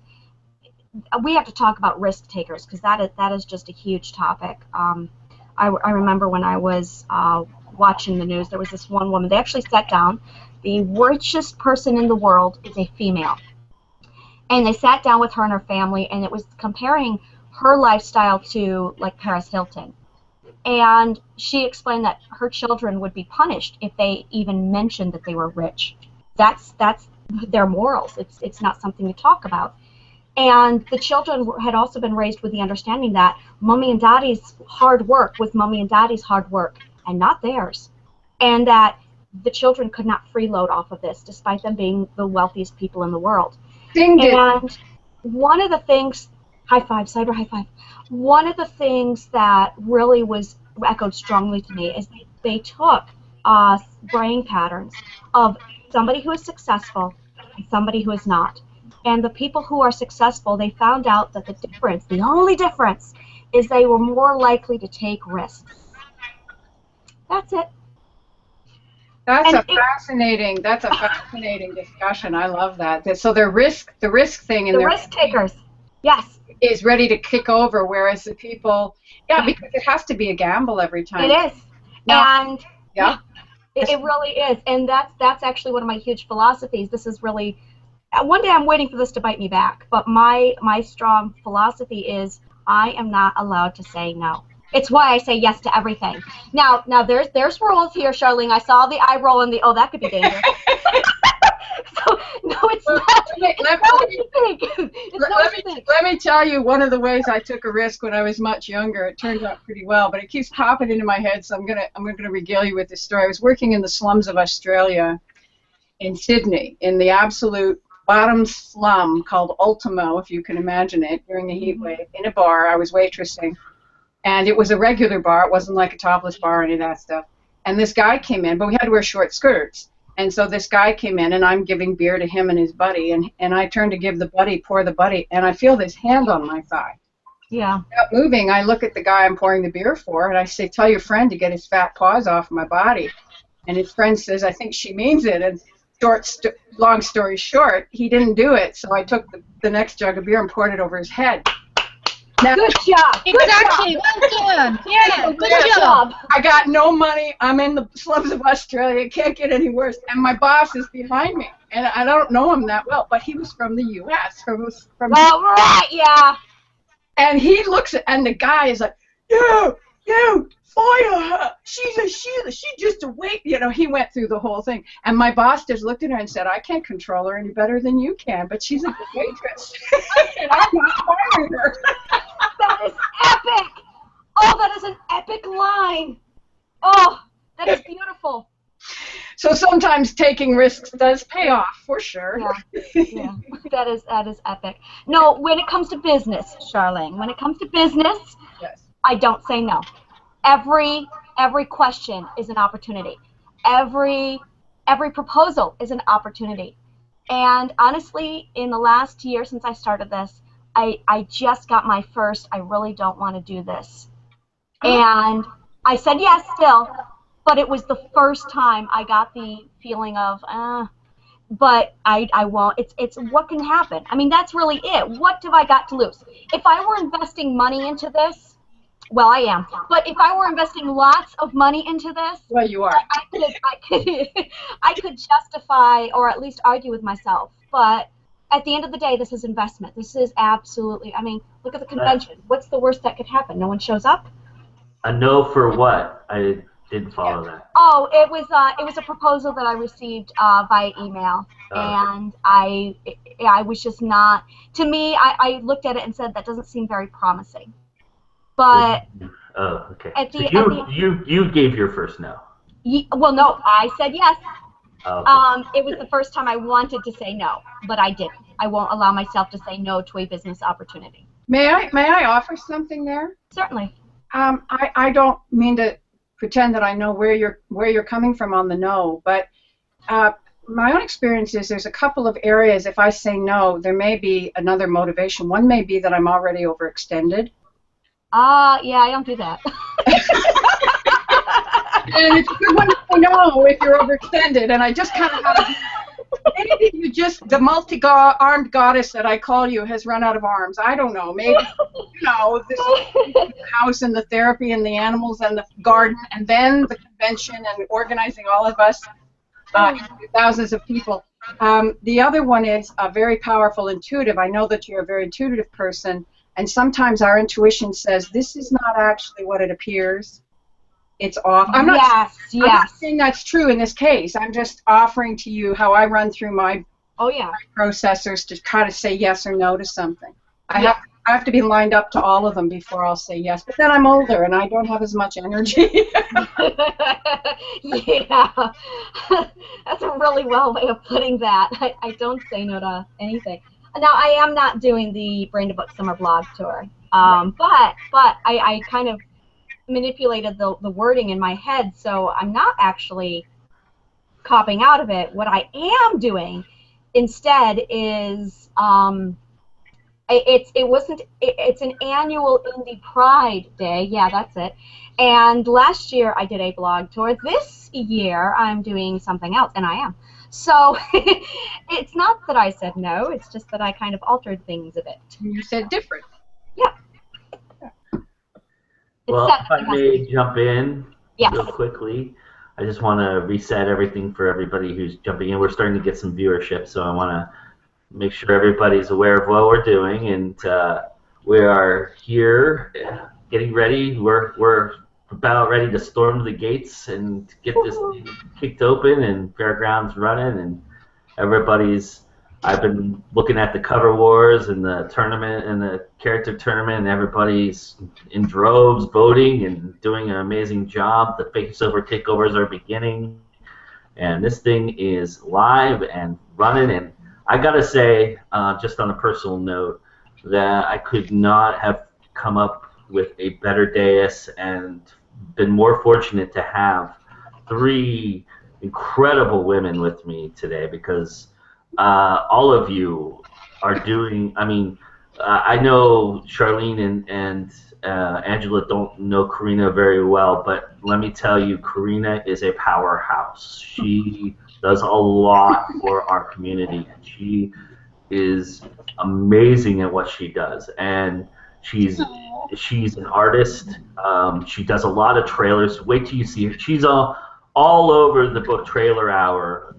we have to talk about risk takers because that is just a huge topic. I remember when I was watching the news, there was this one woman. They actually sat down. The richest person in the world is a female. And they sat down with her and her family, and it was comparing her lifestyle to, like, Paris Hilton. And she explained that her children would be punished if they even mentioned that they were rich. That's their morals. It's not something you talk about. And the children had also been raised with the understanding that mommy and daddy's hard work was mommy and daddy's hard work and not theirs. And that the children could not freeload off of this despite them being the wealthiest people in the world. And one of the things, high five, cyber high five, one of the things that really was echoed strongly to me is they took brain patterns of somebody who is successful and somebody who is not. And the people who are successful, they found out that the only difference, is they were more likely to take risks. That's it. That's a fascinating discussion. I love that. So the risk thing in the risk takers, yes, is ready to kick over, whereas the people, because it has to be a gamble every time. It is, and it really is, and that's actually one of my huge philosophies. This is really. One day I'm waiting for this to bite me back, but my strong philosophy is I am not allowed to say no. It's why I say yes to everything. Now there's rules here, Charlene. I saw the eye roll and that could be dangerous. So no, it's not. Let me tell you one of the ways I took a risk when I was much younger. It turned out pretty well, but it keeps popping into my head, so I'm gonna regale you with this story. I was working in the slums of Australia, in Sydney, in the absolute bottom slum called Ultimo, if you can imagine it, during the heat wave, in a bar. I was waitressing, and it was a regular bar. It wasn't like a topless bar or any of that stuff. And this guy came in, but we had to wear short skirts. And so this guy came in, and I'm giving beer to him and his buddy, and I turn to give pour the buddy, and I feel this hand on my thigh. Yeah. Without moving, I look at the guy I'm pouring the beer for, and I say, tell your friend to get his fat paws off my body. And his friend says, I think she means it. And long story short, he didn't do it, so I took the next jug of beer and poured it over his head. Now, good job. Exactly. Well done. Yeah, good job. I got no money. I'm in the slums of Australia. It can't get any worse. And my boss is behind me, and I don't know him that well, but he was from the U.S. From right, yeah. And he looks at, and the guy is like, you, fire her. She's just a wait. You know, he went through the whole thing. And my boss just looked at her and said, I can't control her any better than you can, but she's a good waitress. And I'm not firing her. That is epic. Oh, that is an epic line. Oh, that is beautiful. So sometimes taking risks does pay off, for sure. Yeah. That is epic. No, when it comes to business, Charlene, when it comes to business, yes. I don't say no. Every question is an opportunity. Every proposal is an opportunity. And honestly, in the last year since I started this, I just got my first, I really don't want to do this. And I said yes still, but it was the first time I got the feeling of, but I won't. It's what can happen. I mean, that's really it. What have I got to lose? If I were investing money into this, well, I am. But if I were investing lots of money into this, well, you are. I could justify or at least argue with myself. But at the end of the day, this is investment. This is absolutely. I mean, look at the convention. What's the worst that could happen? No one shows up. A no for what? Didn't follow that. Oh, it was a proposal that I received via email, and I was just not. To me, I looked at it and said that doesn't seem very promising. But okay. So you gave your first no. Well, no, I said yes. Okay. It was the first time I wanted to say no, but I didn't. I won't allow myself to say no to a business opportunity. May I offer something there? Certainly. I don't mean to pretend that I know where you're coming from on the no, but my own experience is there's a couple of areas. If I say no, there may be another motivation. One may be that I'm already overextended. Yeah, I don't do that. And it's a good one to say no if you're overextended. And I just kind of have maybe you just the multi-armed goddess that I call you has run out of arms. I don't know. Maybe this house and the therapy and the animals and the garden and then the convention and organizing all of us, thousands of people. The other one is very powerful intuitive. I know that you're a very intuitive person, and sometimes our intuition says this is not actually what it appears. It's off. I'm not saying that's true in this case. I'm just offering to you how I run through my processors to try to say yes or no to something. I have to be lined up to all of them before I'll say yes. But then I'm older and I don't have as much energy. Yeah, that's a really well way of putting that. I don't say no to anything. Now I am not doing the Brain to Book Summer Blog Tour, but I kind of manipulated the wording in my head, so I'm not actually copping out of it. What I am doing instead is it's an annual Indie Pride Day. Yeah, that's it. And last year I did a blog tour. This year I'm doing something else, and I am. So it's not that I said no, it's just that I kind of altered things a bit. You said different. Yeah. Well, if I may jump in Yes. real quickly, I just want to reset everything for everybody who's jumping in. We're starting to get some viewership, so I want to make sure everybody's aware of what we're doing, and we are here getting ready. We're about ready to storm the gates and get this thing kicked open and fairgrounds running, and everybody's. I've been looking at the cover wars and the tournament and the character tournament, and everybody's in droves voting and doing an amazing job. The Fake Silver takeovers are beginning, and this thing is live and running. And I gotta say, just on a personal note, that I could not have come up with a better dais and been more fortunate to have 3 incredible women with me today, because all of you are doing. I mean, I know Charlene and Angela don't know Karina very well, but let me tell you, Karina is a powerhouse. She does a lot for our community, and she is amazing at what she does. And she's an artist. She does a lot of trailers. Wait till you see her. She's all over the book trailer hour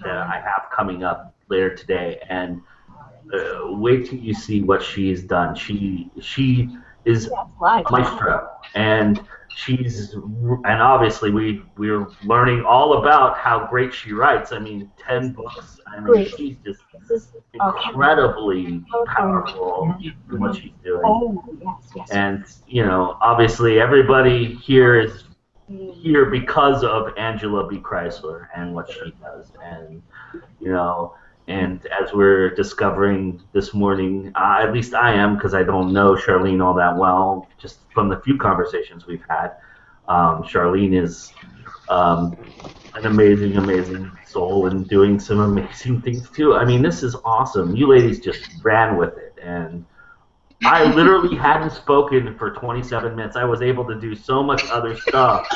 that I have coming up later today, and wait till you see what she's done. She is a maestro, and obviously we're learning all about how great she writes. I mean, 10 books. I mean, she's just incredibly powerful in what she's doing. Oh, yes. And obviously everybody here is here because of Angela B. Chrysler and what she does, and and as we're discovering this morning, at least I am, because I don't know Charlene all that well, just from the few conversations we've had. Charlene is an amazing soul and doing some amazing things too. I mean, this is awesome. You ladies just ran with it, and I literally hadn't spoken for 27 minutes. I was able to do so much other stuff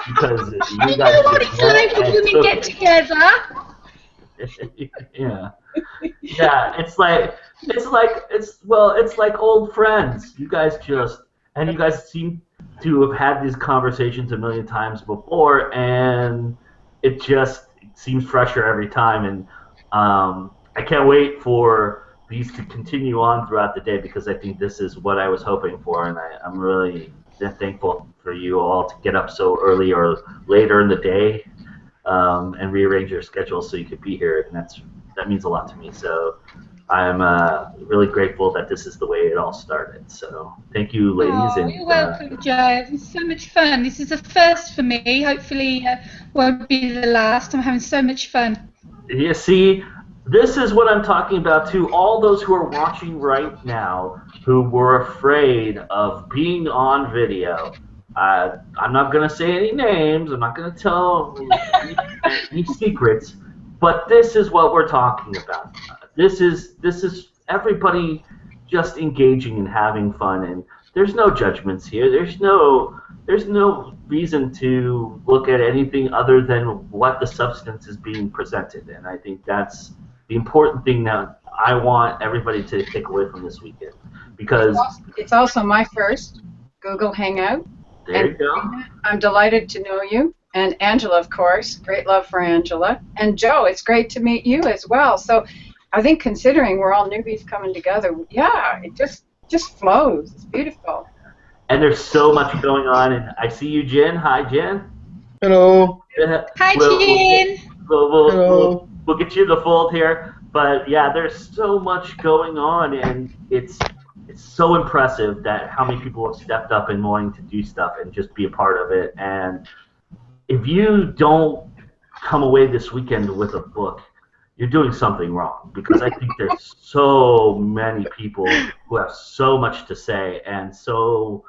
because you guys just met and took get together. Yeah, it's like old friends. You guys seem to have had these conversations a million times before, and it just seems fresher every time. And I can't wait for these to continue on throughout the day, because I think this is what I was hoping for, and I'm really thankful for you all to get up so early or later in the day and rearrange your schedule so you could be here, and that means a lot to me. So I'm really grateful that this is the way it all started. So thank you, ladies. Oh, you're welcome, Joe. It's so much fun. This is a first for me. Hopefully, won't be the last. I'm having so much fun. You see, this is what I'm talking about to all those who are watching right now who were afraid of being on video. I'm not going to say any names. I'm not going to tell any secrets. But this is what we're talking about. This is everybody just engaging and having fun, and there's no judgments here. There's no reason to look at anything other than what the substance is being presented, and I think that's the important thing that I want everybody to take away from this weekend, because it's also my first Google Hangout. There you go. I'm delighted to know you. And Angela, of course. Great love for Angela. And Joe, it's great to meet you as well. So I think considering we're all newbies coming together, yeah, it just flows. It's beautiful. And there's so much going on. And I see you, Jen. Hi, Jen. Hello. Hi, Jen. We'll get you the fold here. But, yeah, there's so much going on. And it's so impressive that how many people have stepped up and wanting to do stuff and just be a part of it. And if you don't come away this weekend with a book, you're doing something wrong, because I think there's so many people who have so much to say, and so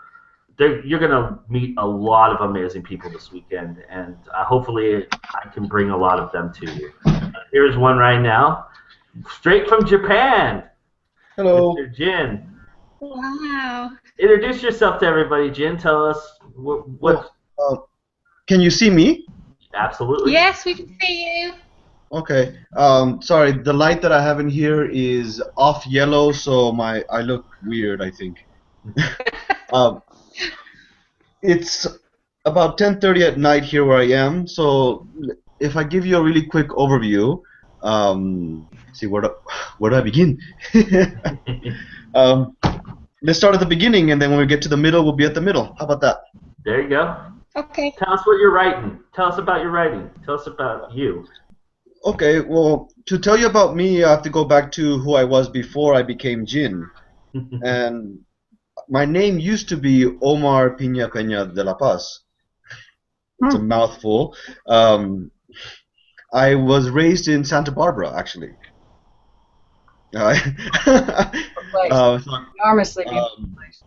you're going to meet a lot of amazing people this weekend, and hopefully I can bring a lot of them to you. Here's one right now, straight from Japan. Hello. Mr. Jin. Wow. Introduce yourself to everybody, Jin. Tell us what. Can you see me? Absolutely. Yes, we can see you. Okay. Sorry, the light that I have in here is off yellow, so I look weird, I think. It's about 10:30 at night here where I am, so if I give you a really quick overview, see where do I begin? Let's start at the beginning, and then when we get to the middle, we'll be at the middle. How about that? There you go. Okay. Tell us what you're writing. Tell us about your writing. Tell us about you. Okay, well, to tell you about me, I have to go back to who I was before I became Jin. And my name used to be Omar Piña Peña de la Paz. It's a mouthful. I was raised in Santa Barbara, actually. Enormously beautiful place.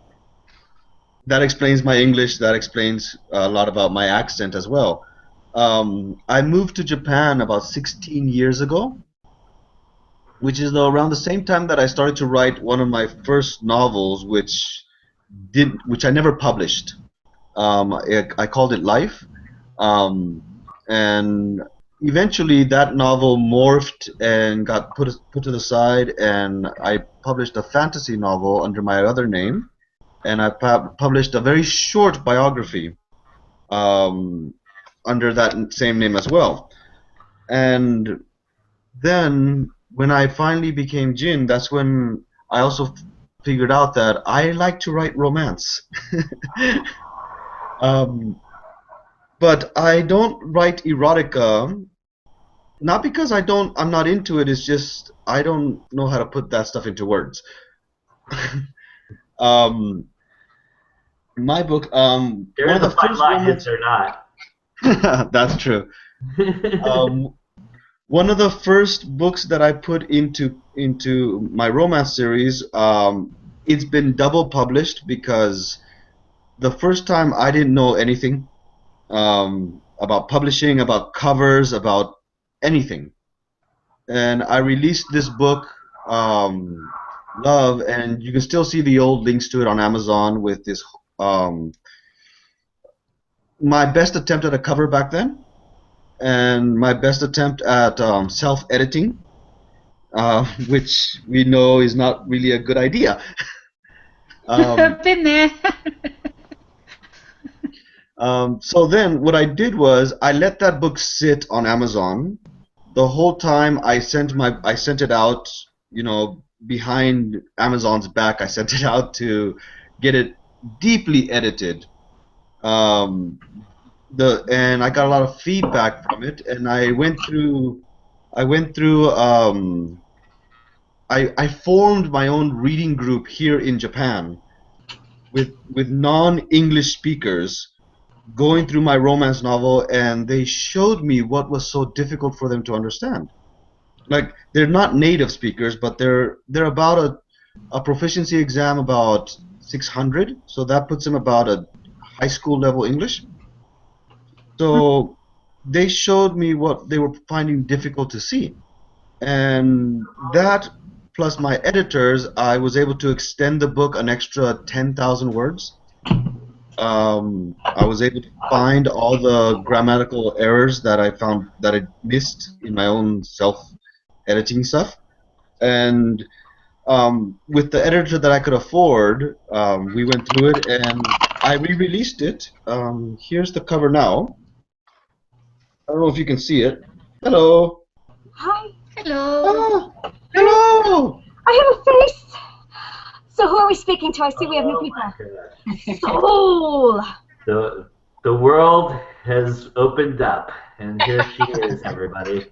That explains my English. That explains a lot about my accent as well. I moved to Japan about 16 years ago, which is around the same time that I started to write one of my first novels, which I never published. I called it Life, and eventually that novel morphed and got put to the side, and I published a fantasy novel under my other name, and I published a very short biography under that same name as well. And then when I finally became Jin, that's when I also figured out that I like to write romance. But I don't write erotica, not because I'm not into it, it's just I don't know how to put that stuff into words. My book, there is a fine line, is there not? That's true. One of the first books that I put into my romance series, it's been double published because the first time I didn't know anything about publishing, about covers, about anything, and I released this book, Love, and you can still see the old links to it on Amazon with this. My best attempt at a cover back then, and my best attempt at self-editing, which we know is not really a good idea. I've been there. So then what I did was I let that book sit on Amazon. The whole time I sent it out, behind Amazon's back. I sent it out to get it deeply edited Um, and I got a lot of feedback from it, and I formed my own reading group here in Japan with non-English speakers going through my romance novel, and they showed me what was so difficult for them to understand. Like, they're not native speakers, but they're about a proficiency exam about 600, so that puts them about a high school level English. So they showed me what they were finding difficult to see, and that plus my editors, I was able to extend the book an extra 10,000 words. I was able to find all the grammatical errors that I found that I missed in my own self-editing stuff, and with the editor that I could afford, we went through it and I re-released it. Here's the cover now. I don't know if you can see it. Hello. Hi. Hello. Ah, hello. I have a face. So who are we speaking to? I see we have new people. Soul. The world has opened up, and here she is, everybody.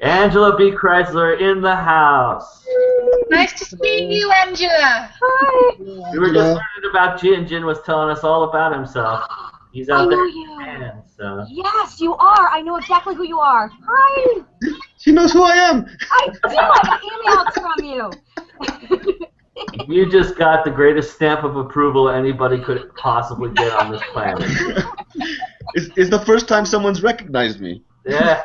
Angela B. Chrysler in the house. Nice to see you, Angela. Hi. We were just learning about Jin. Jin was telling us all about himself. He's out there in Japan, so. Yes, you are. I know exactly who you are. Hi. She knows who I am. I do. I got emails from you. You just got the greatest stamp of approval anybody could possibly get on this planet. It's the first time someone's recognized me. Yeah.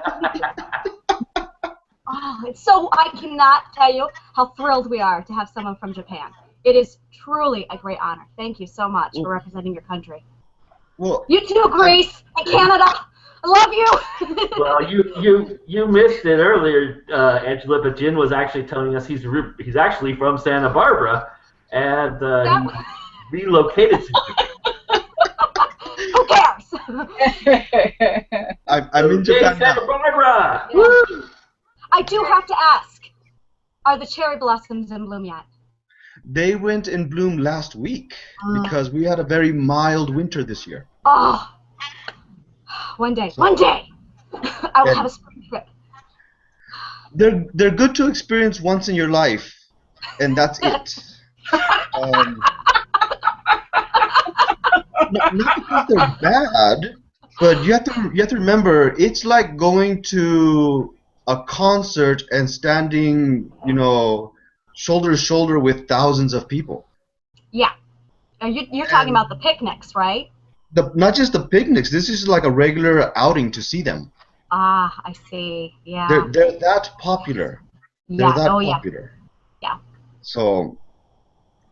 Oh, so I cannot tell you how thrilled we are to have someone from Japan. It is truly a great honor. Thank you so much for representing your country. Well, You too, Greece and Canada. I love you. Well, you missed it earlier, Angela, but Jin was actually telling us he's actually from Santa Barbara, and he relocated to Japan. Who cares? I'm in Japan Santa now. Barbara! Yeah. I do have to ask, are the cherry blossoms in bloom yet? They went in bloom last week because we had a very mild winter this year. Oh, one day, I will have a spring trip. They're good to experience once in your life, and that's it. Not because they're bad, but you have to remember it's like going to a concert and standing, shoulder to shoulder with thousands of people. Yeah, you're talking about the picnics, right? Not just the picnics. This is like a regular outing to see them. Ah, I see. Yeah. They're that popular. Yeah. They're that Oh, yeah. popular. Yeah. So,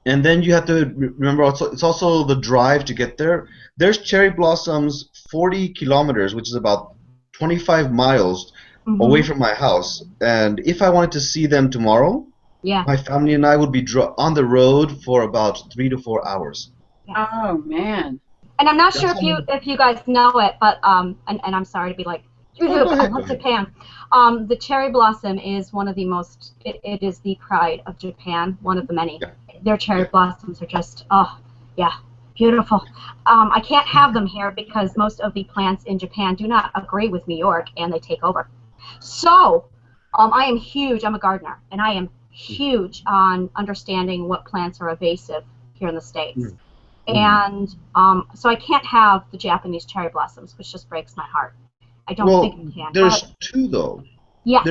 and then you have to remember also it's also the drive to get there. There's cherry blossoms 40 kilometers, which is about 25 miles away from my house. And if I wanted to see them tomorrow, my family and I would be on the road for about 3 to 4 hours. Oh man. And I'm not sure if you guys know it, but and I'm sorry to be like, I love Japan. The cherry blossom is one of the most. It is the pride of Japan. One of the many. Yeah. Their cherry blossoms are just beautiful. I can't have them here because most of the plants in Japan do not agree with New York, and they take over. So, I am huge. I'm a gardener, and I am huge on understanding what plants are invasive here in the States. And so I can't have the Japanese cherry blossoms, which just breaks my heart. I don't think I can. There's two though. Yes.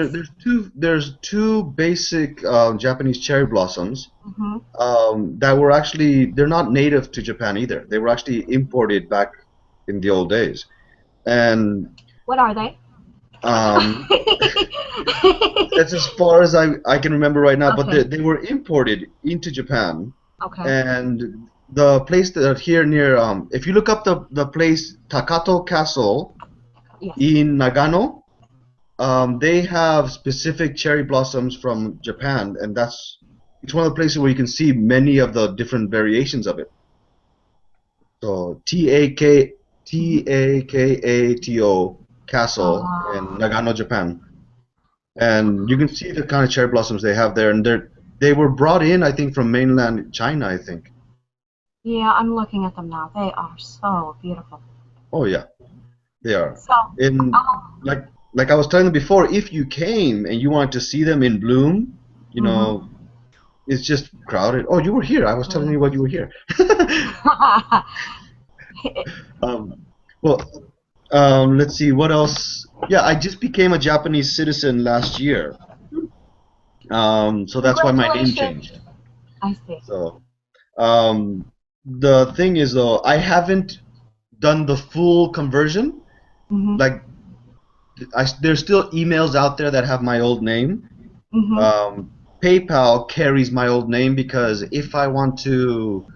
There's two basic Japanese cherry blossoms that were actually they're not native to Japan either. They were actually imported back in the old days. And what are they? That's as far as I can remember right now. Okay. But they were imported into Japan. Okay. And the place that here near, if you look up the place Takato Castle in Nagano, they have specific cherry blossoms from Japan, and it's one of the places where you can see many of the different variations of it. So Takato Castle in Nagano, Japan, and you can see the kind of cherry blossoms they have there, and they were brought in, I think, from mainland China, I think. Yeah, I'm looking at them now. They are so beautiful. Oh yeah, they are. So, And like I was telling you before, if you came and you wanted to see them in bloom, you know, it's just crowded. Oh, you were here. I was telling you what you were here. um, well, let's see what else. Yeah, I just became a Japanese citizen last year. So that's why my name Congratulations. changed. I see. So, the thing is though, I haven't done the full conversion. Like, there's still emails out there that have my old name. PayPal carries my old name because if I want to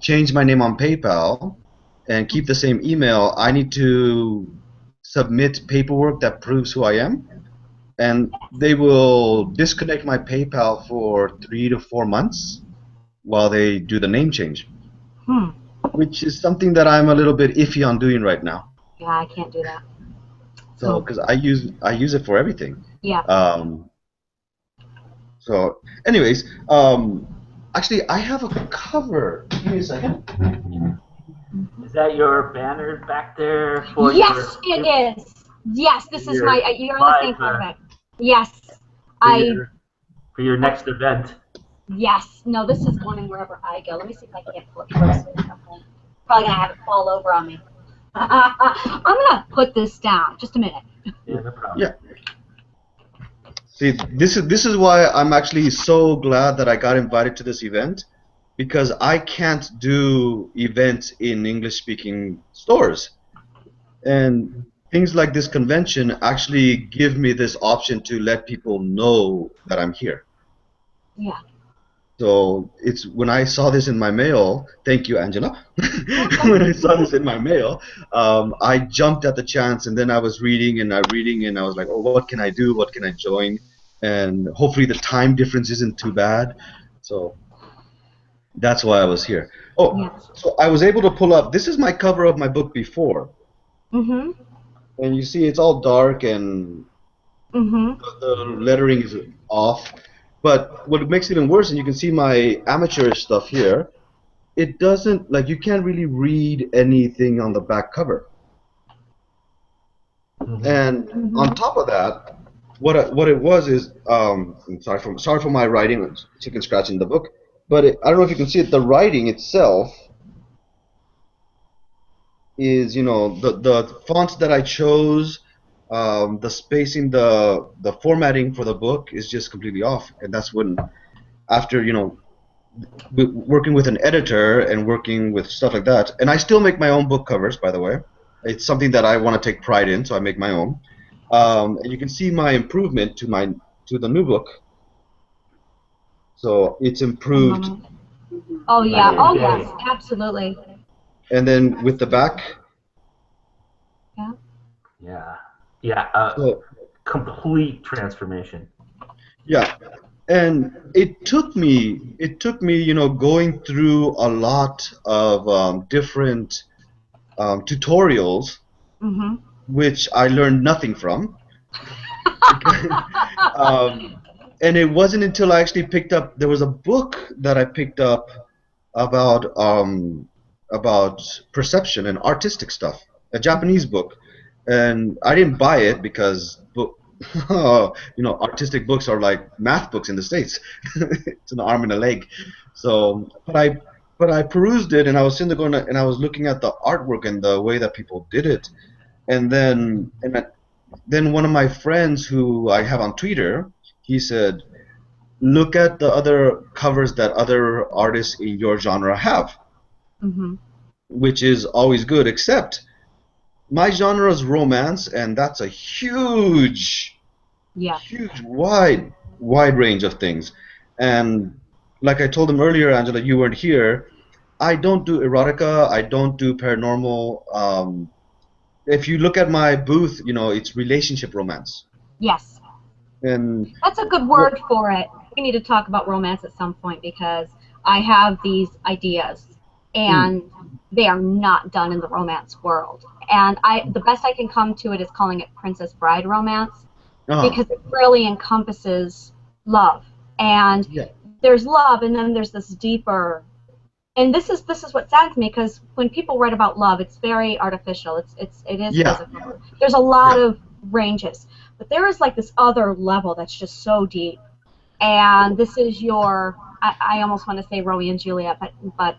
change my name on PayPal and keep the same email, I need to submit paperwork that proves who I am, and they will disconnect my PayPal for 3 to 4 months while they do the name change, which is something that I'm a little bit iffy on doing right now. Yeah, I can't do that. So, because I use it for everything. Yeah. So, anyways, actually, I have a cover. Give me a second. Is that your banner back there? For Yes, it is. Yes, this is my. You're on the same part of it. Yes, for your next event. Yes. No, this is going wherever I go. Let me see if I can get close. Probably gonna have it fall over on me. I'm gonna put this down. Just a minute. Yeah, no problem. Yeah. See, this is why I'm actually so glad that I got invited to this event, because I can't do events in English-speaking stores, and things like this convention actually give me this option to let people know that I'm here. Yeah. So it's when I saw this in my mail. Thank you, Angela. When I saw this in my mail, I jumped at the chance, and then I was reading and I was like, oh, what can I do? What can I join? And hopefully the time difference isn't too bad. So that's why I was here. Oh, yeah. So I was able to pull up. This is my cover of my book before. And you see, it's all dark and the lettering is off. But what makes it even worse, and you can see my amateurish stuff here, it doesn't, like, you can't really read anything on the back cover. And on top of that, what it was is, I'm sorry for my writing, chicken scratch in the book, but I don't know if you can see it, the writing itself is, you know, the fonts that I chose, the spacing, the formatting for the book is just completely off, and that's when, after, you know, working with an editor and working with stuff like that, and I still make my own book covers, by the way. It's something that I want to take pride in, so I make my own. And you can see my improvement to the new book. So it's improved. Oh yeah. Oh yes, absolutely. And then with the back. Yeah. Complete transformation. Yeah. And it took me, you know, going through a lot of different tutorials, which I learned nothing from. And it wasn't until I actually picked up, there was a book that I picked up about perception and artistic stuff, a Japanese book, and I didn't buy it because you know, artistic books are like math books in the States. It's an arm and a leg. So, but I perused it, and I was sitting there going, and I was looking at the artwork and the way that people did it, and then one of my friends who I have on Twitter, he said, look at the other covers that other artists in your genre have, which is always good, except my genre is romance, and that's a huge, wide range of things. And like I told him earlier, Angela, you weren't here, I don't do erotica, I don't do paranormal. If you look at my booth, you know, it's relationship romance. Yes. And that's a good word for it. We need to talk about romance at some point, because I have these ideas, and they are not done in the romance world. And the best I can come to it is calling it Princess Bride romance, because it really encompasses love. And there's love, and then there's this deeper and this is what saddens me, because when people write about love, it's very artificial. It is Yeah. physical. There's a lot of ranges, but there is like this other level that's just so deep. And this is your, I almost want to say Romeo and Juliet, but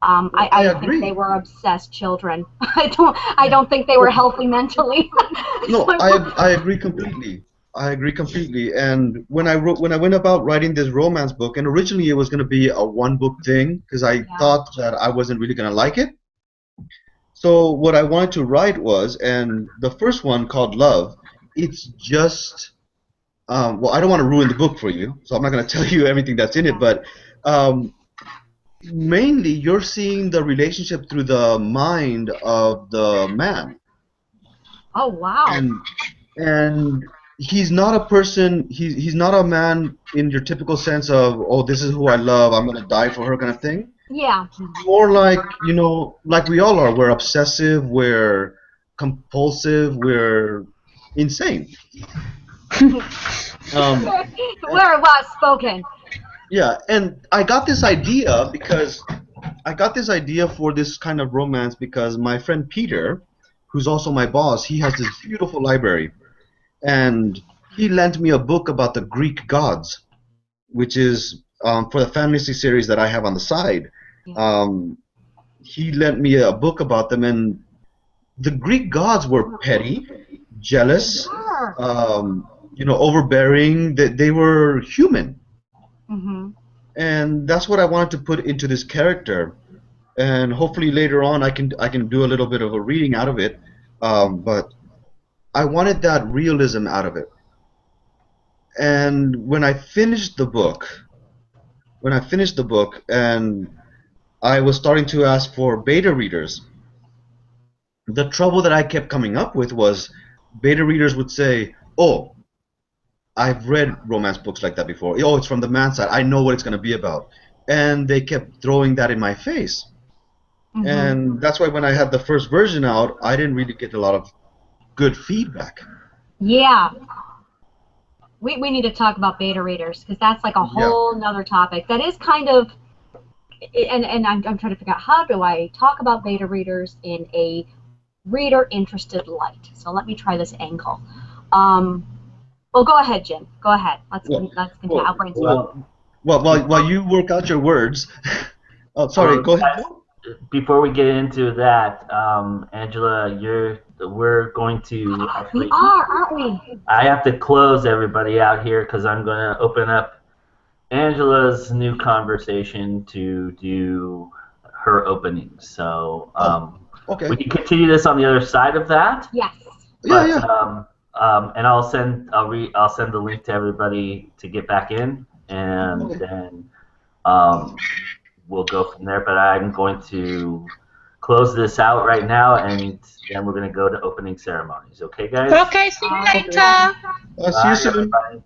I think agree. they were obsessed children. I don't think they were healthy mentally. No, I agree completely. I agree completely. And when I went about writing this romance book, and originally it was going to be a one-book thing because I thought that I wasn't really going to like it. So what I wanted to write was, and the first one called Love, it's just, well, I don't want to ruin the book for you, so I'm not going to tell you everything that's in it, but mainly you're seeing the relationship through the mind of the man. Oh, wow. And he's not a person, he's not a man in your typical sense of, oh, this is who I love, I'm going to die for her kind of thing. Yeah. More like, you know, like we all are. We're obsessive, we're compulsive, we're insane. We're well spoken. Yeah, and I got this idea for this kind of romance because my friend Peter, who's also my boss, he has this beautiful library, and he lent me a book about the Greek gods, which is for the fantasy series that I have on the side. He lent me a book about them, and the Greek gods were petty, jealous, you know, overbearing. They were human. Mm-hmm. And that's what I wanted to put into this character, and hopefully later on I can do a little bit of a reading out of it, but I wanted that realism out of it. And when I finished the book and I was starting to ask for beta readers, the trouble that I kept coming up with was beta readers would say, oh, I've read romance books like that before. Oh, it's from the man's side. I know what it's going to be about. And they kept throwing that in my face. Mm-hmm. And that's why when I had the first version out, I didn't really get a lot of good feedback. Yeah. We need to talk about beta readers, because that's like a whole nother topic. That is kind of, and I'm trying to figure out how do I talk about beta readers in a reader-interested light. So let me try this angle. Well, go ahead, Jim. Go ahead. Let's continue. I'll brainstorm. While you work out your words. Oh, sorry. Go ahead. Before we get into that, Angela, we're going to. Actually, we are, aren't we? I have to close everybody out here because I'm going to open up Angela's new conversation to do her opening. So okay. We can continue this on the other side of that. Yes. But, and I'll send the link to everybody to get back in, and then we'll go from there. But I'm going to close this out right now, and then we're going to go to opening ceremonies. Okay, guys? Okay, see you later. See you soon. Everybody.